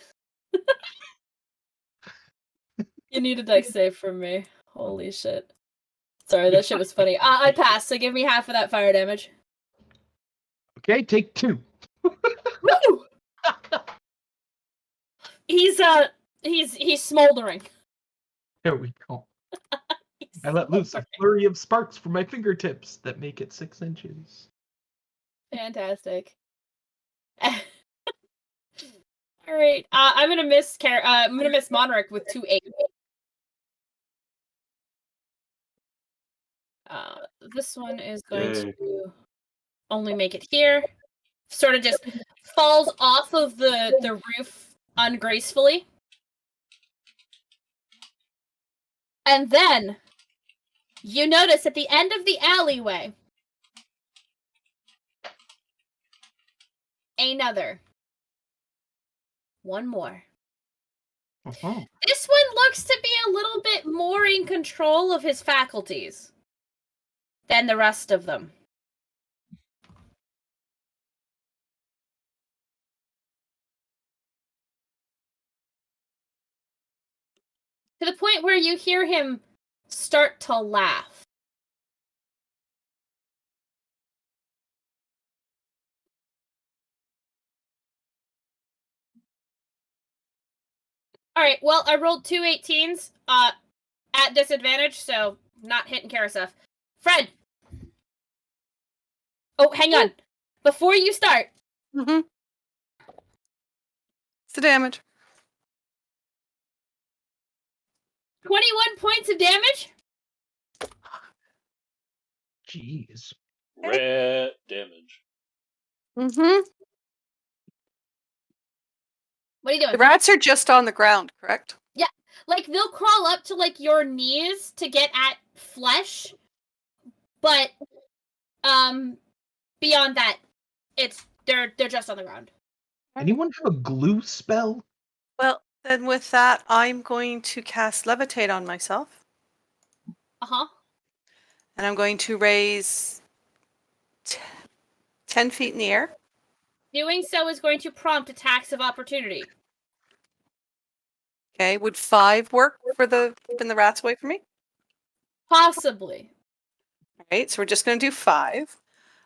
You need a dex save from me. Holy shit. Sorry, that shit was funny. I passed, so give me half of that fire damage. Okay, take 2. Woo! He's smoldering. There we go. He's I let loose a smoldering. flurry of sparks from my fingertips that make it 6 inches. Fantastic. All right, I'm gonna miss Monarch with 2-8. This one is going Yay. to only make it here. Sort of just falls off of the roof ungracefully. And then you notice at the end of the alleyway another. One more. Uh-huh. This one looks to be a little bit more in control of his faculties than the rest of them. To the point where you hear him start to laugh. Alright, well, I rolled 2 18s at disadvantage, so not hitting Karasef. Fred! Oh, hang on. Before you start, Mm-hmm. It's the damage. 21 points of damage? Jeez. Red damage. Mm-hmm. What are you doing? The rats are just on the ground, correct? Like, they'll crawl up to, like, your knees to get at flesh, but, beyond that, they're just on the ground. Anyone have a glue spell? Well, then with that, I'm going to cast Levitate on myself. Uh-huh. And I'm going to raise 10 feet in the air. Doing so is going to prompt attacks of opportunity. Okay, would 5 work for keeping the rats away from me? Possibly. All right, so we're just going to do 5.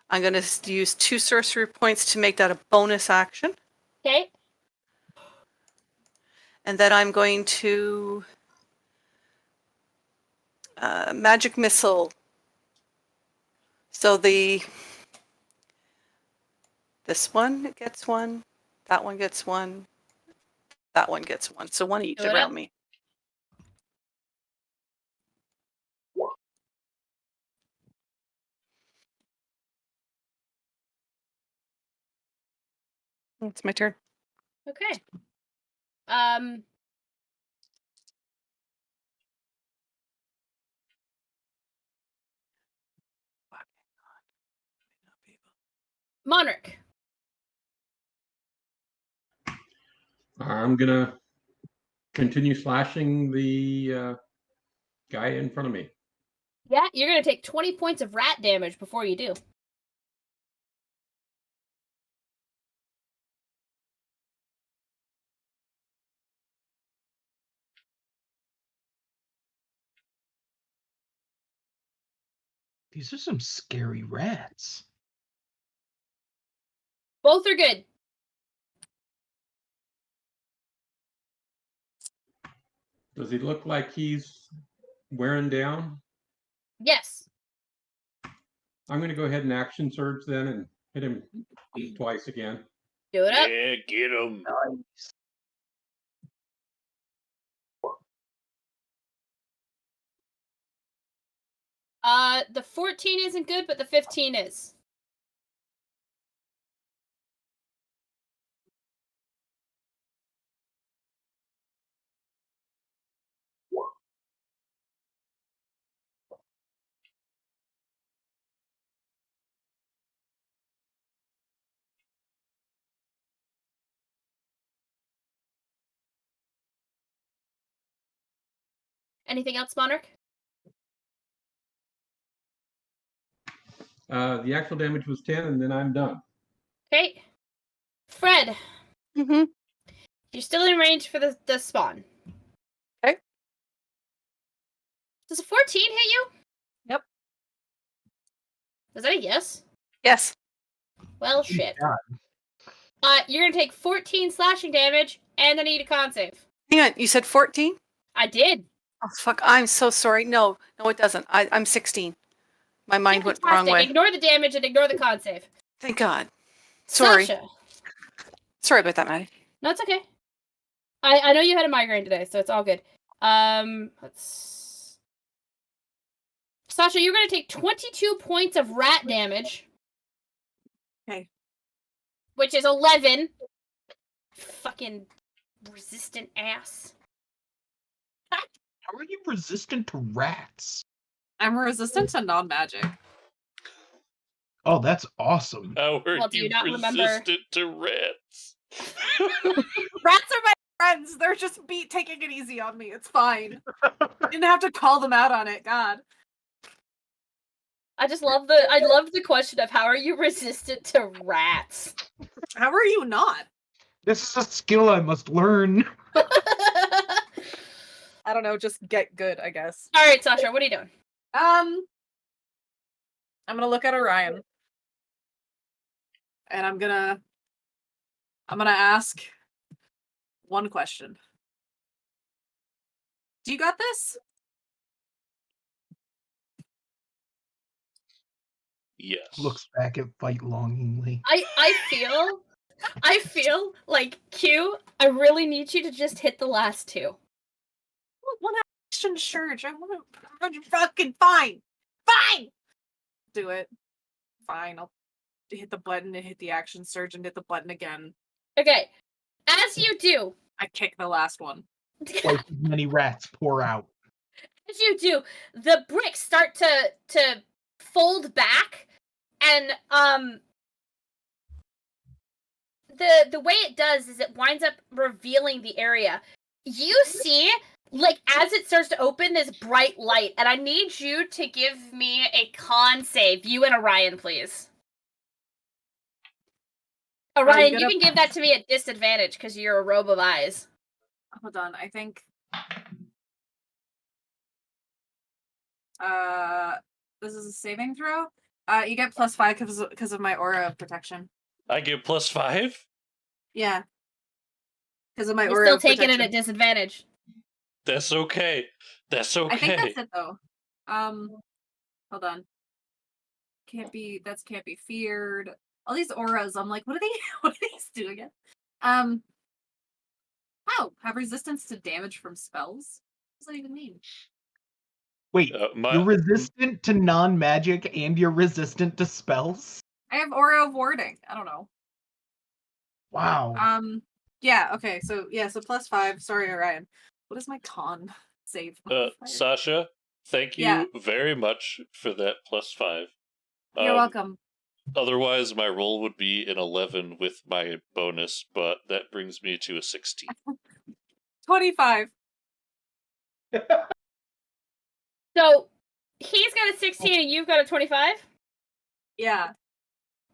I'm going to use 2 sorcery points to make that a bonus action. Okay? And then I'm going to magic missile. So this one gets 1, that one gets 1, that one gets 1. So 1 each Do it around up. me. It's my turn. Okay. Monarch. I'm gonna continue slashing the guy in front of me. Yeah, you're gonna take 20 points of rat damage before you do. These are some scary rats. Both are good. Does he look like he's wearing down? Yes. I'm gonna go ahead and action surge then and hit him twice again. Do it up. Yeah, get him. The 14 isn't good, but the 15 is. Anything else, Monarch? The actual damage was 10, and then I'm done. Okay. Fred, Mm-hmm. you're still in range for the spawn. Okay. Does a 14 hit you? Yep. Is that a yes? Yes. Well, shit. God. You're gonna take 14 slashing damage, and then I need a con save. Hang on. You said 14? I did. Oh, fuck. I'm so sorry. No, it doesn't. I'm 16. My mind went the wrong Fantastic. way. Ignore the damage and ignore the con save. Thank God. Sorry. Sasha. Sorry about that, Maddie. No, it's okay. I know you had a migraine today, so it's all good. Sasha, you're gonna take 22 points of rat damage. Okay. Which is 11. Fucking resistant ass. How are you resistant to rats? I'm resistant to non-magic. Oh, that's awesome. How are Well, do you not remember- resistant to rats? Rats are my friends. They're just taking it easy on me. It's fine. Didn't have to call them out on it. God. I love the question of how are you resistant to rats? How are you not? This is a skill I must learn. I don't know. Just get good, I guess. All right, Sasha, what are you doing? I'm gonna look at Orion, and I'm gonna ask one question. Do you got this? Yes. Looks back at fight longingly. I feel like Q, I really need you to just hit the last two. One action surge. I want to fucking fine. Do it. Fine. I'll hit the button and hit the action surge and hit the button again. Okay. As you do, I kick the last one. Twice as many rats pour out. as you do, the bricks start to fold back, and the way it does is it winds up revealing the area. You see, like, as it starts to open, this bright light, and I need you to give me a con save. You and Orion, please. Orion, you can give that to me at disadvantage because you're a robe of eyes. Hold on. I think. This is a saving throw. You get +5 because of my aura of protection. I get +5? Yeah. Because of my You're aura still of taking protection. it at disadvantage. That's okay. That's okay. I think that's it though. Hold on. Can't be feared. All these auras, I'm like, what are these do again? Oh, have resistance to damage from spells? What does that even mean? Wait, My- you're resistant to non-magic and you're resistant to spells? I have aura of warding. I don't know. Wow. Yeah, okay, so +5. Sorry, Orion. What is my con save? Sasha, thank you very much for that +5. You're welcome. Otherwise, my roll would be an 11 with my bonus, but that brings me to a 16. 25. So, he's got a 16 and you've got a 25? Yeah.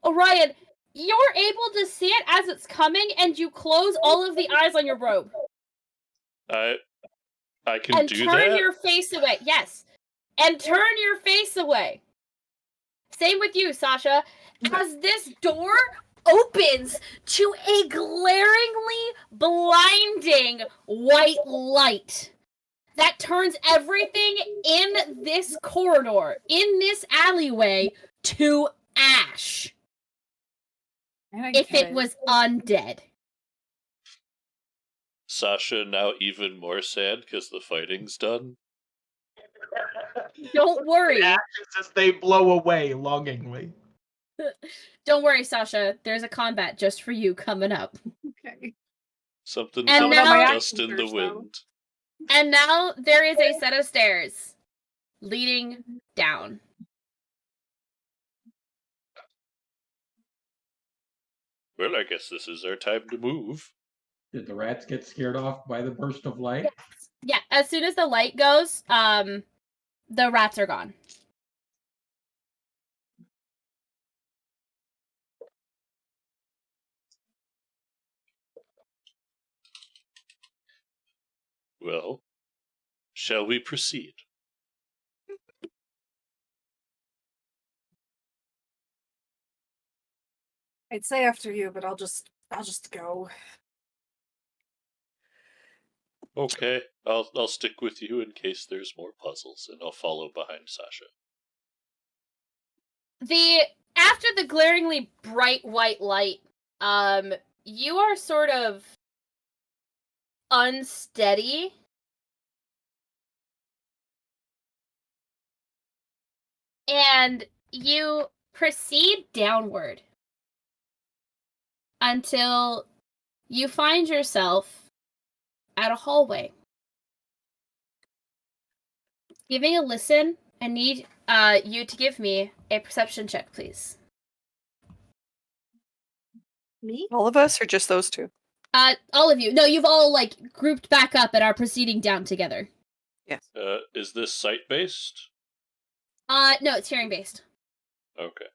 Orion, you're able to see it as it's coming, and you close all of the eyes on your robe. I can and do turn that? your face away. Yes. And turn your face away. Same with you, Sasha. As this door opens to a glaringly blinding white light that turns everything in this corridor, in this alleyway, to ash. If it was undead. Sasha now even more sad because the fighting's done. Don't worry. Actions as they blow away longingly. Don't worry, Sasha. There's a combat just for you coming up. Okay. Something And tells now- me dust in the wind. And now there is a set of stairs leading down. Well, I guess this is our time to move. Did the rats get scared off by the burst of light? Yes. Yeah, as soon as the light goes, the rats are gone. Well, shall we proceed? I'd say after you, but I'll just go. Okay, I'll stick with you in case there's more puzzles, and I'll follow behind Sasha. After the glaringly bright white light, you are sort of unsteady. And you proceed downward until you find yourself at a hallway. Giving a listen, I need you to give me a perception check, please. Me? All of us or just those two? All of you. No, you've all like grouped back up and are proceeding down together. Yes. Is this site-based? No, it's hearing based. Okay.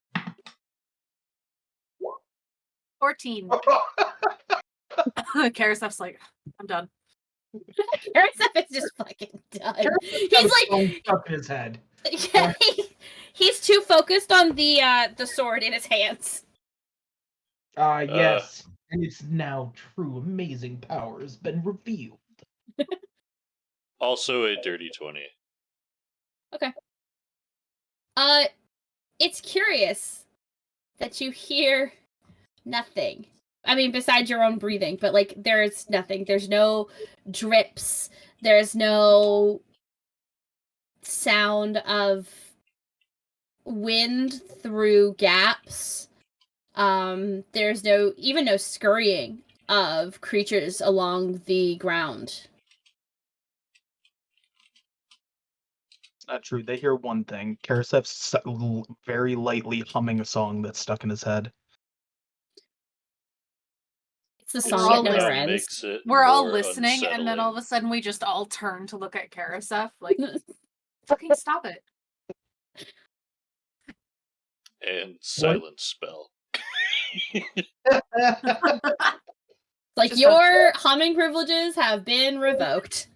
14. Karasef's like, I'm done. Karasef is just fucking done. He's so like stuck in his head. Yeah, he's too focused on the sword in his hands. Yes. And its now true amazing power has been revealed. Also a dirty 20. Okay. It's curious that you hear nothing. I mean, besides your own breathing, but like there's nothing. There's no drips. There's no sound of wind through gaps. There's no scurrying of creatures along the ground. It's not true. They hear one thing. Karasef's very lightly humming a song that's stuck in his head. It's the We're song all that never Somehow ends. makes it We're all more listening, and then all of unsettling. a sudden we just all turn to look at Karasef, like, fucking stop it. And silence spell. Like, Just your humming privileges have been revoked.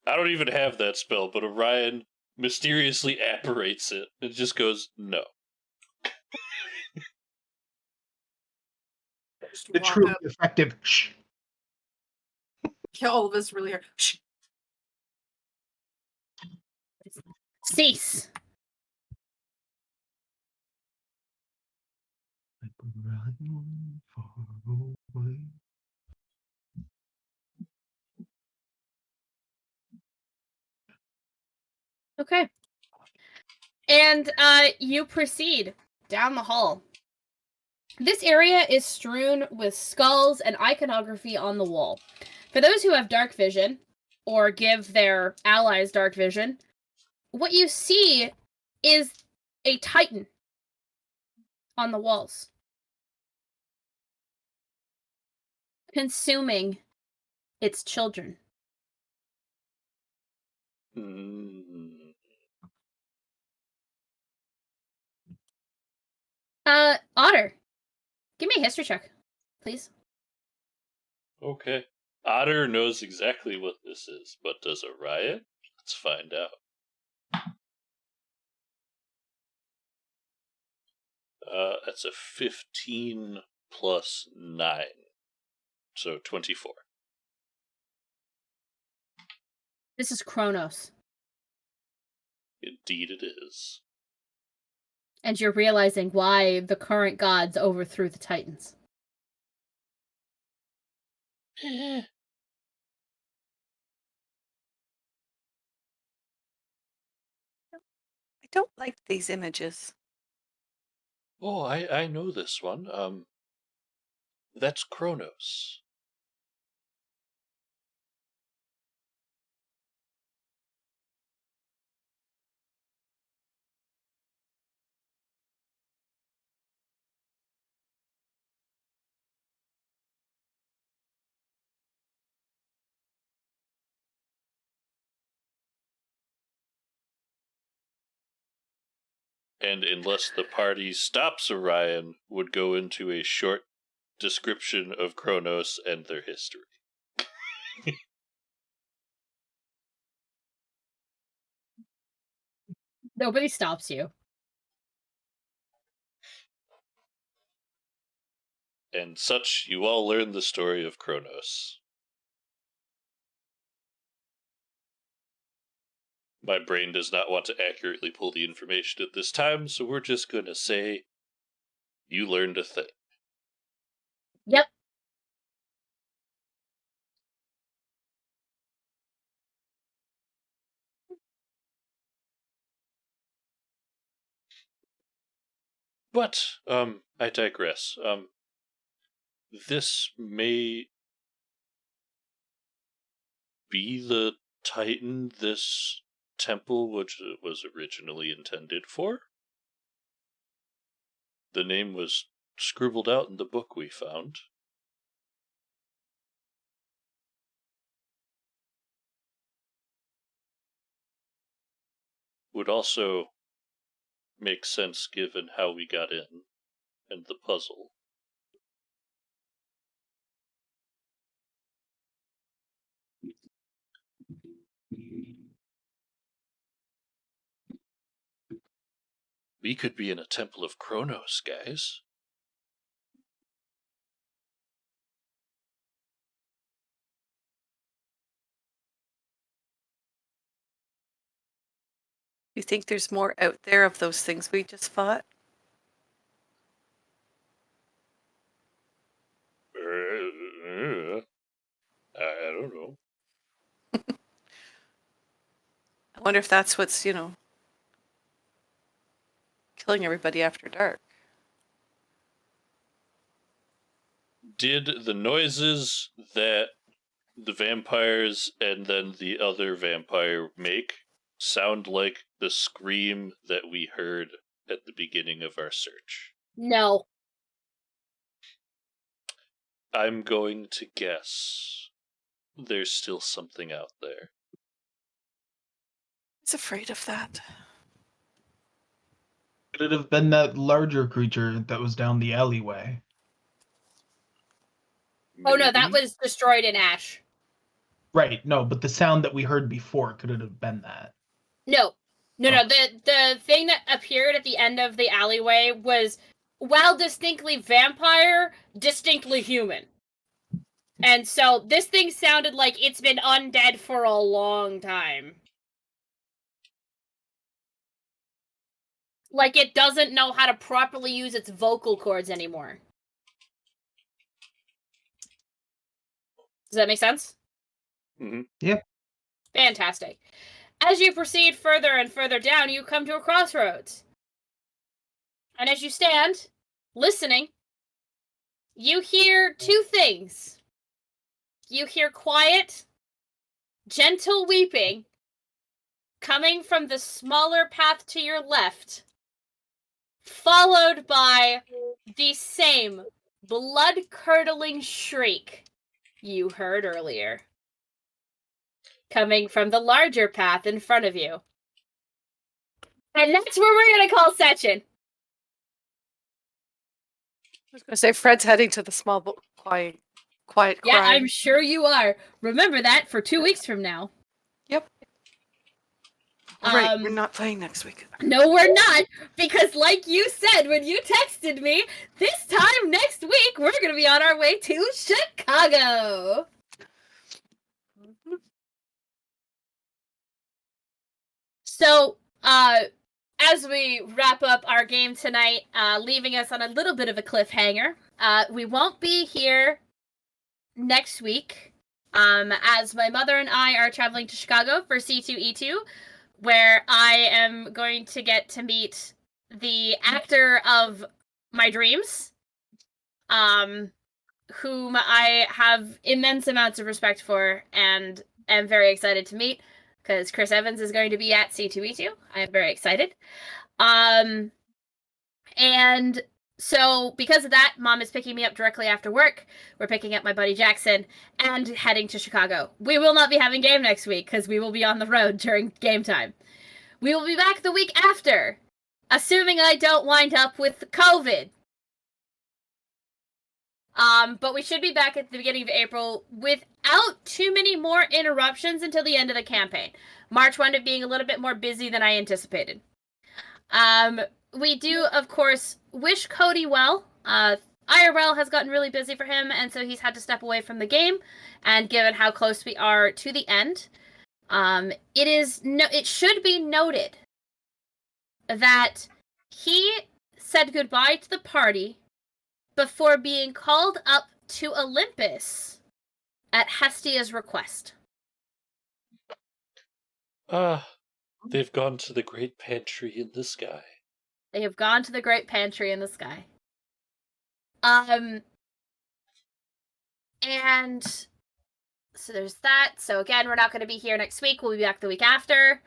I don't even have that spell, but Orion mysteriously apparates it. It just goes, no. Just The walk truly up. effective shh. Yeah, all of us really are. Shh. Cease. Okay. And you proceed down the hall. This area is strewn with skulls and iconography on the wall. For those who have dark vision, or give their allies dark vision, what you see is a titan on the walls, consuming its children. Mm. Otter, give me a history check, please. Okay. Otter knows exactly what this is, but does Orion? Let's find out. That's a 15 plus 9. So 24. This is Kronos, Indeed it is. and you're realizing why the current gods overthrew the Titans. Eh. I don't like these images. Oh, I know this one. That's Kronos. and unless the party stops Orion, would go into a short description of Kronos and their history. Nobody stops you. And such, you all learn the story of Kronos. My brain does not want to accurately pull the information at this time, so we're just gonna say you learned a thing. Yep. But, I digress. This may be the Titan this temple which it was originally intended for. The name was scribbled out in the book we found. Would also make sense given how we got in and the puzzle. We could be in a temple of Kronos, guys. You think there's more out there of those things we just fought? I don't know. I wonder if that's what's, killing everybody after dark. Did the noises that the vampires and then the other vampire make sound like the scream that we heard at the beginning of our search? No. I'm going to guess there's still something out there. I was afraid of that. Could it have been that larger creature that was down the alleyway? Oh no, that Maybe? was destroyed in ash. Right, no, but the sound that we heard before, could it have been that? No. No, Oh. the thing that appeared at the end of the alleyway was, while distinctly vampire, distinctly human. And so this thing sounded like it's been undead for a long time. Like it doesn't know how to properly use its vocal cords anymore. Does that make sense? Mm-hmm. Yeah. Fantastic. As you proceed further and further down, you come to a crossroads. And as you stand, listening, you hear two things. You hear quiet, gentle weeping coming from the smaller path to your left, followed by the same blood-curdling shriek you heard earlier, coming from the larger path in front of you. And that's where we're going to call Sechin. I was going to say Fred's heading to the small quiet crying. Yeah, I'm sure you are. Remember that for 2 weeks from now. Yep. Right, we're not playing next week. No, we're not, because like you said when you texted me, this time next week we're going to be on our way to Chicago. So, as we wrap up our game tonight, leaving us on a little bit of a cliffhanger, we won't be here next week, as my mother and I are traveling to Chicago for C2E2, where I am going to get to meet the actor of my dreams, whom I have immense amounts of respect for and am very excited to meet, because Chris Evans is going to be at C2E2. I am very excited. And so because of that, Mom is picking me up directly after work. We're picking up my buddy Jackson and heading to Chicago. We will not be having game next week because we will be on the road during game time. We will be back the week after Assuming I don't wind up with COVID. But we should be back at the beginning of April without too many more interruptions until the end of the campaign. March wound up being a little bit more busy than I anticipated. We do, of course, wish Cody well. IRL has gotten really busy for him, and so he's had to step away from the game. And given how close we are to the end, it should be noted that he said goodbye to the party before being called up to Olympus at Hestia's request. They've gone to the great pantry in the sky. They have gone to the great pantry in the sky. And so there's that. So again, we're not going to be here next week. We'll be back the week after.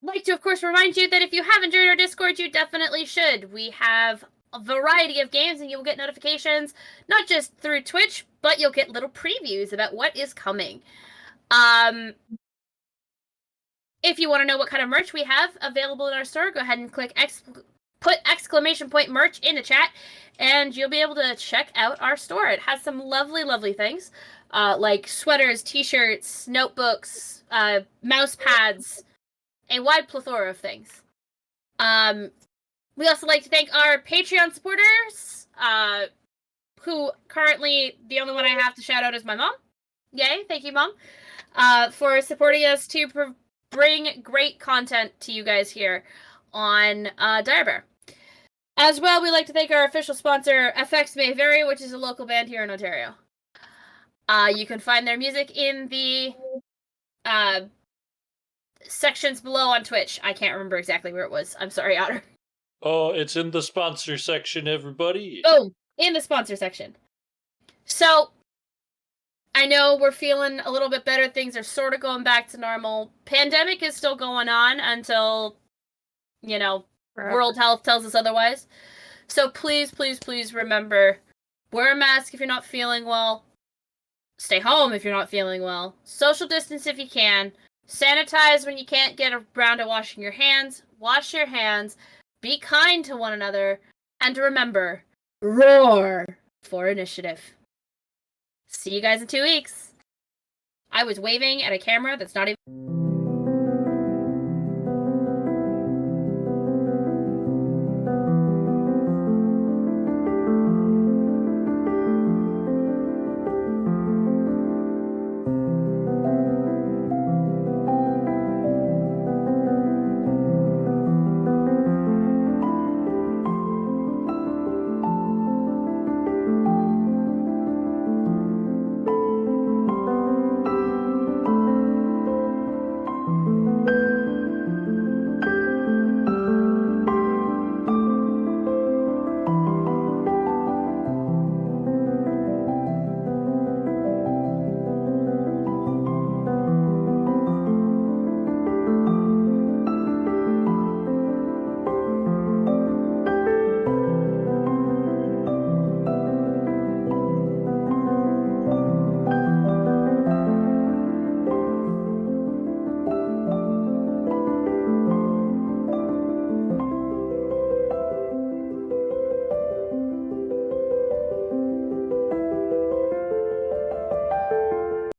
Like to, of course, remind you that if you haven't joined our Discord, you definitely should. We have a variety of games, and you'll get notifications, not just through Twitch, but you'll get little previews about what is coming. If you want to know what kind of merch we have available in our store, go ahead and put exclamation point merch in the chat, and you'll be able to check out our store. It has some lovely, lovely things, like sweaters, t-shirts, notebooks, mouse pads, a wide plethora of things. We also like to thank our Patreon supporters, who currently, the only one I have to shout out is my mom. Yay, thank you, Mom, for supporting us to bring great content to you guys here on Dire Bear. As well, we like to thank our official sponsor, FX May Vary, which is a local band here in Ontario. You can find their music in the sections below on Twitch. I can't remember exactly where it was. I'm sorry, Otter. Oh, it's in the sponsor section, everybody. Oh, in the sponsor section. So, I know we're feeling a little bit better. Things are sort of going back to normal. Pandemic is still going on until, World Health tells us otherwise. So please, please, please remember, wear a mask if you're not feeling well. Stay home if you're not feeling well. Social distance if you can. Sanitize when you can't get around to washing your hands. Wash your hands. Be kind to one another. And remember, roar for initiative. See you guys in 2 weeks. I was waving at a camera that's not even...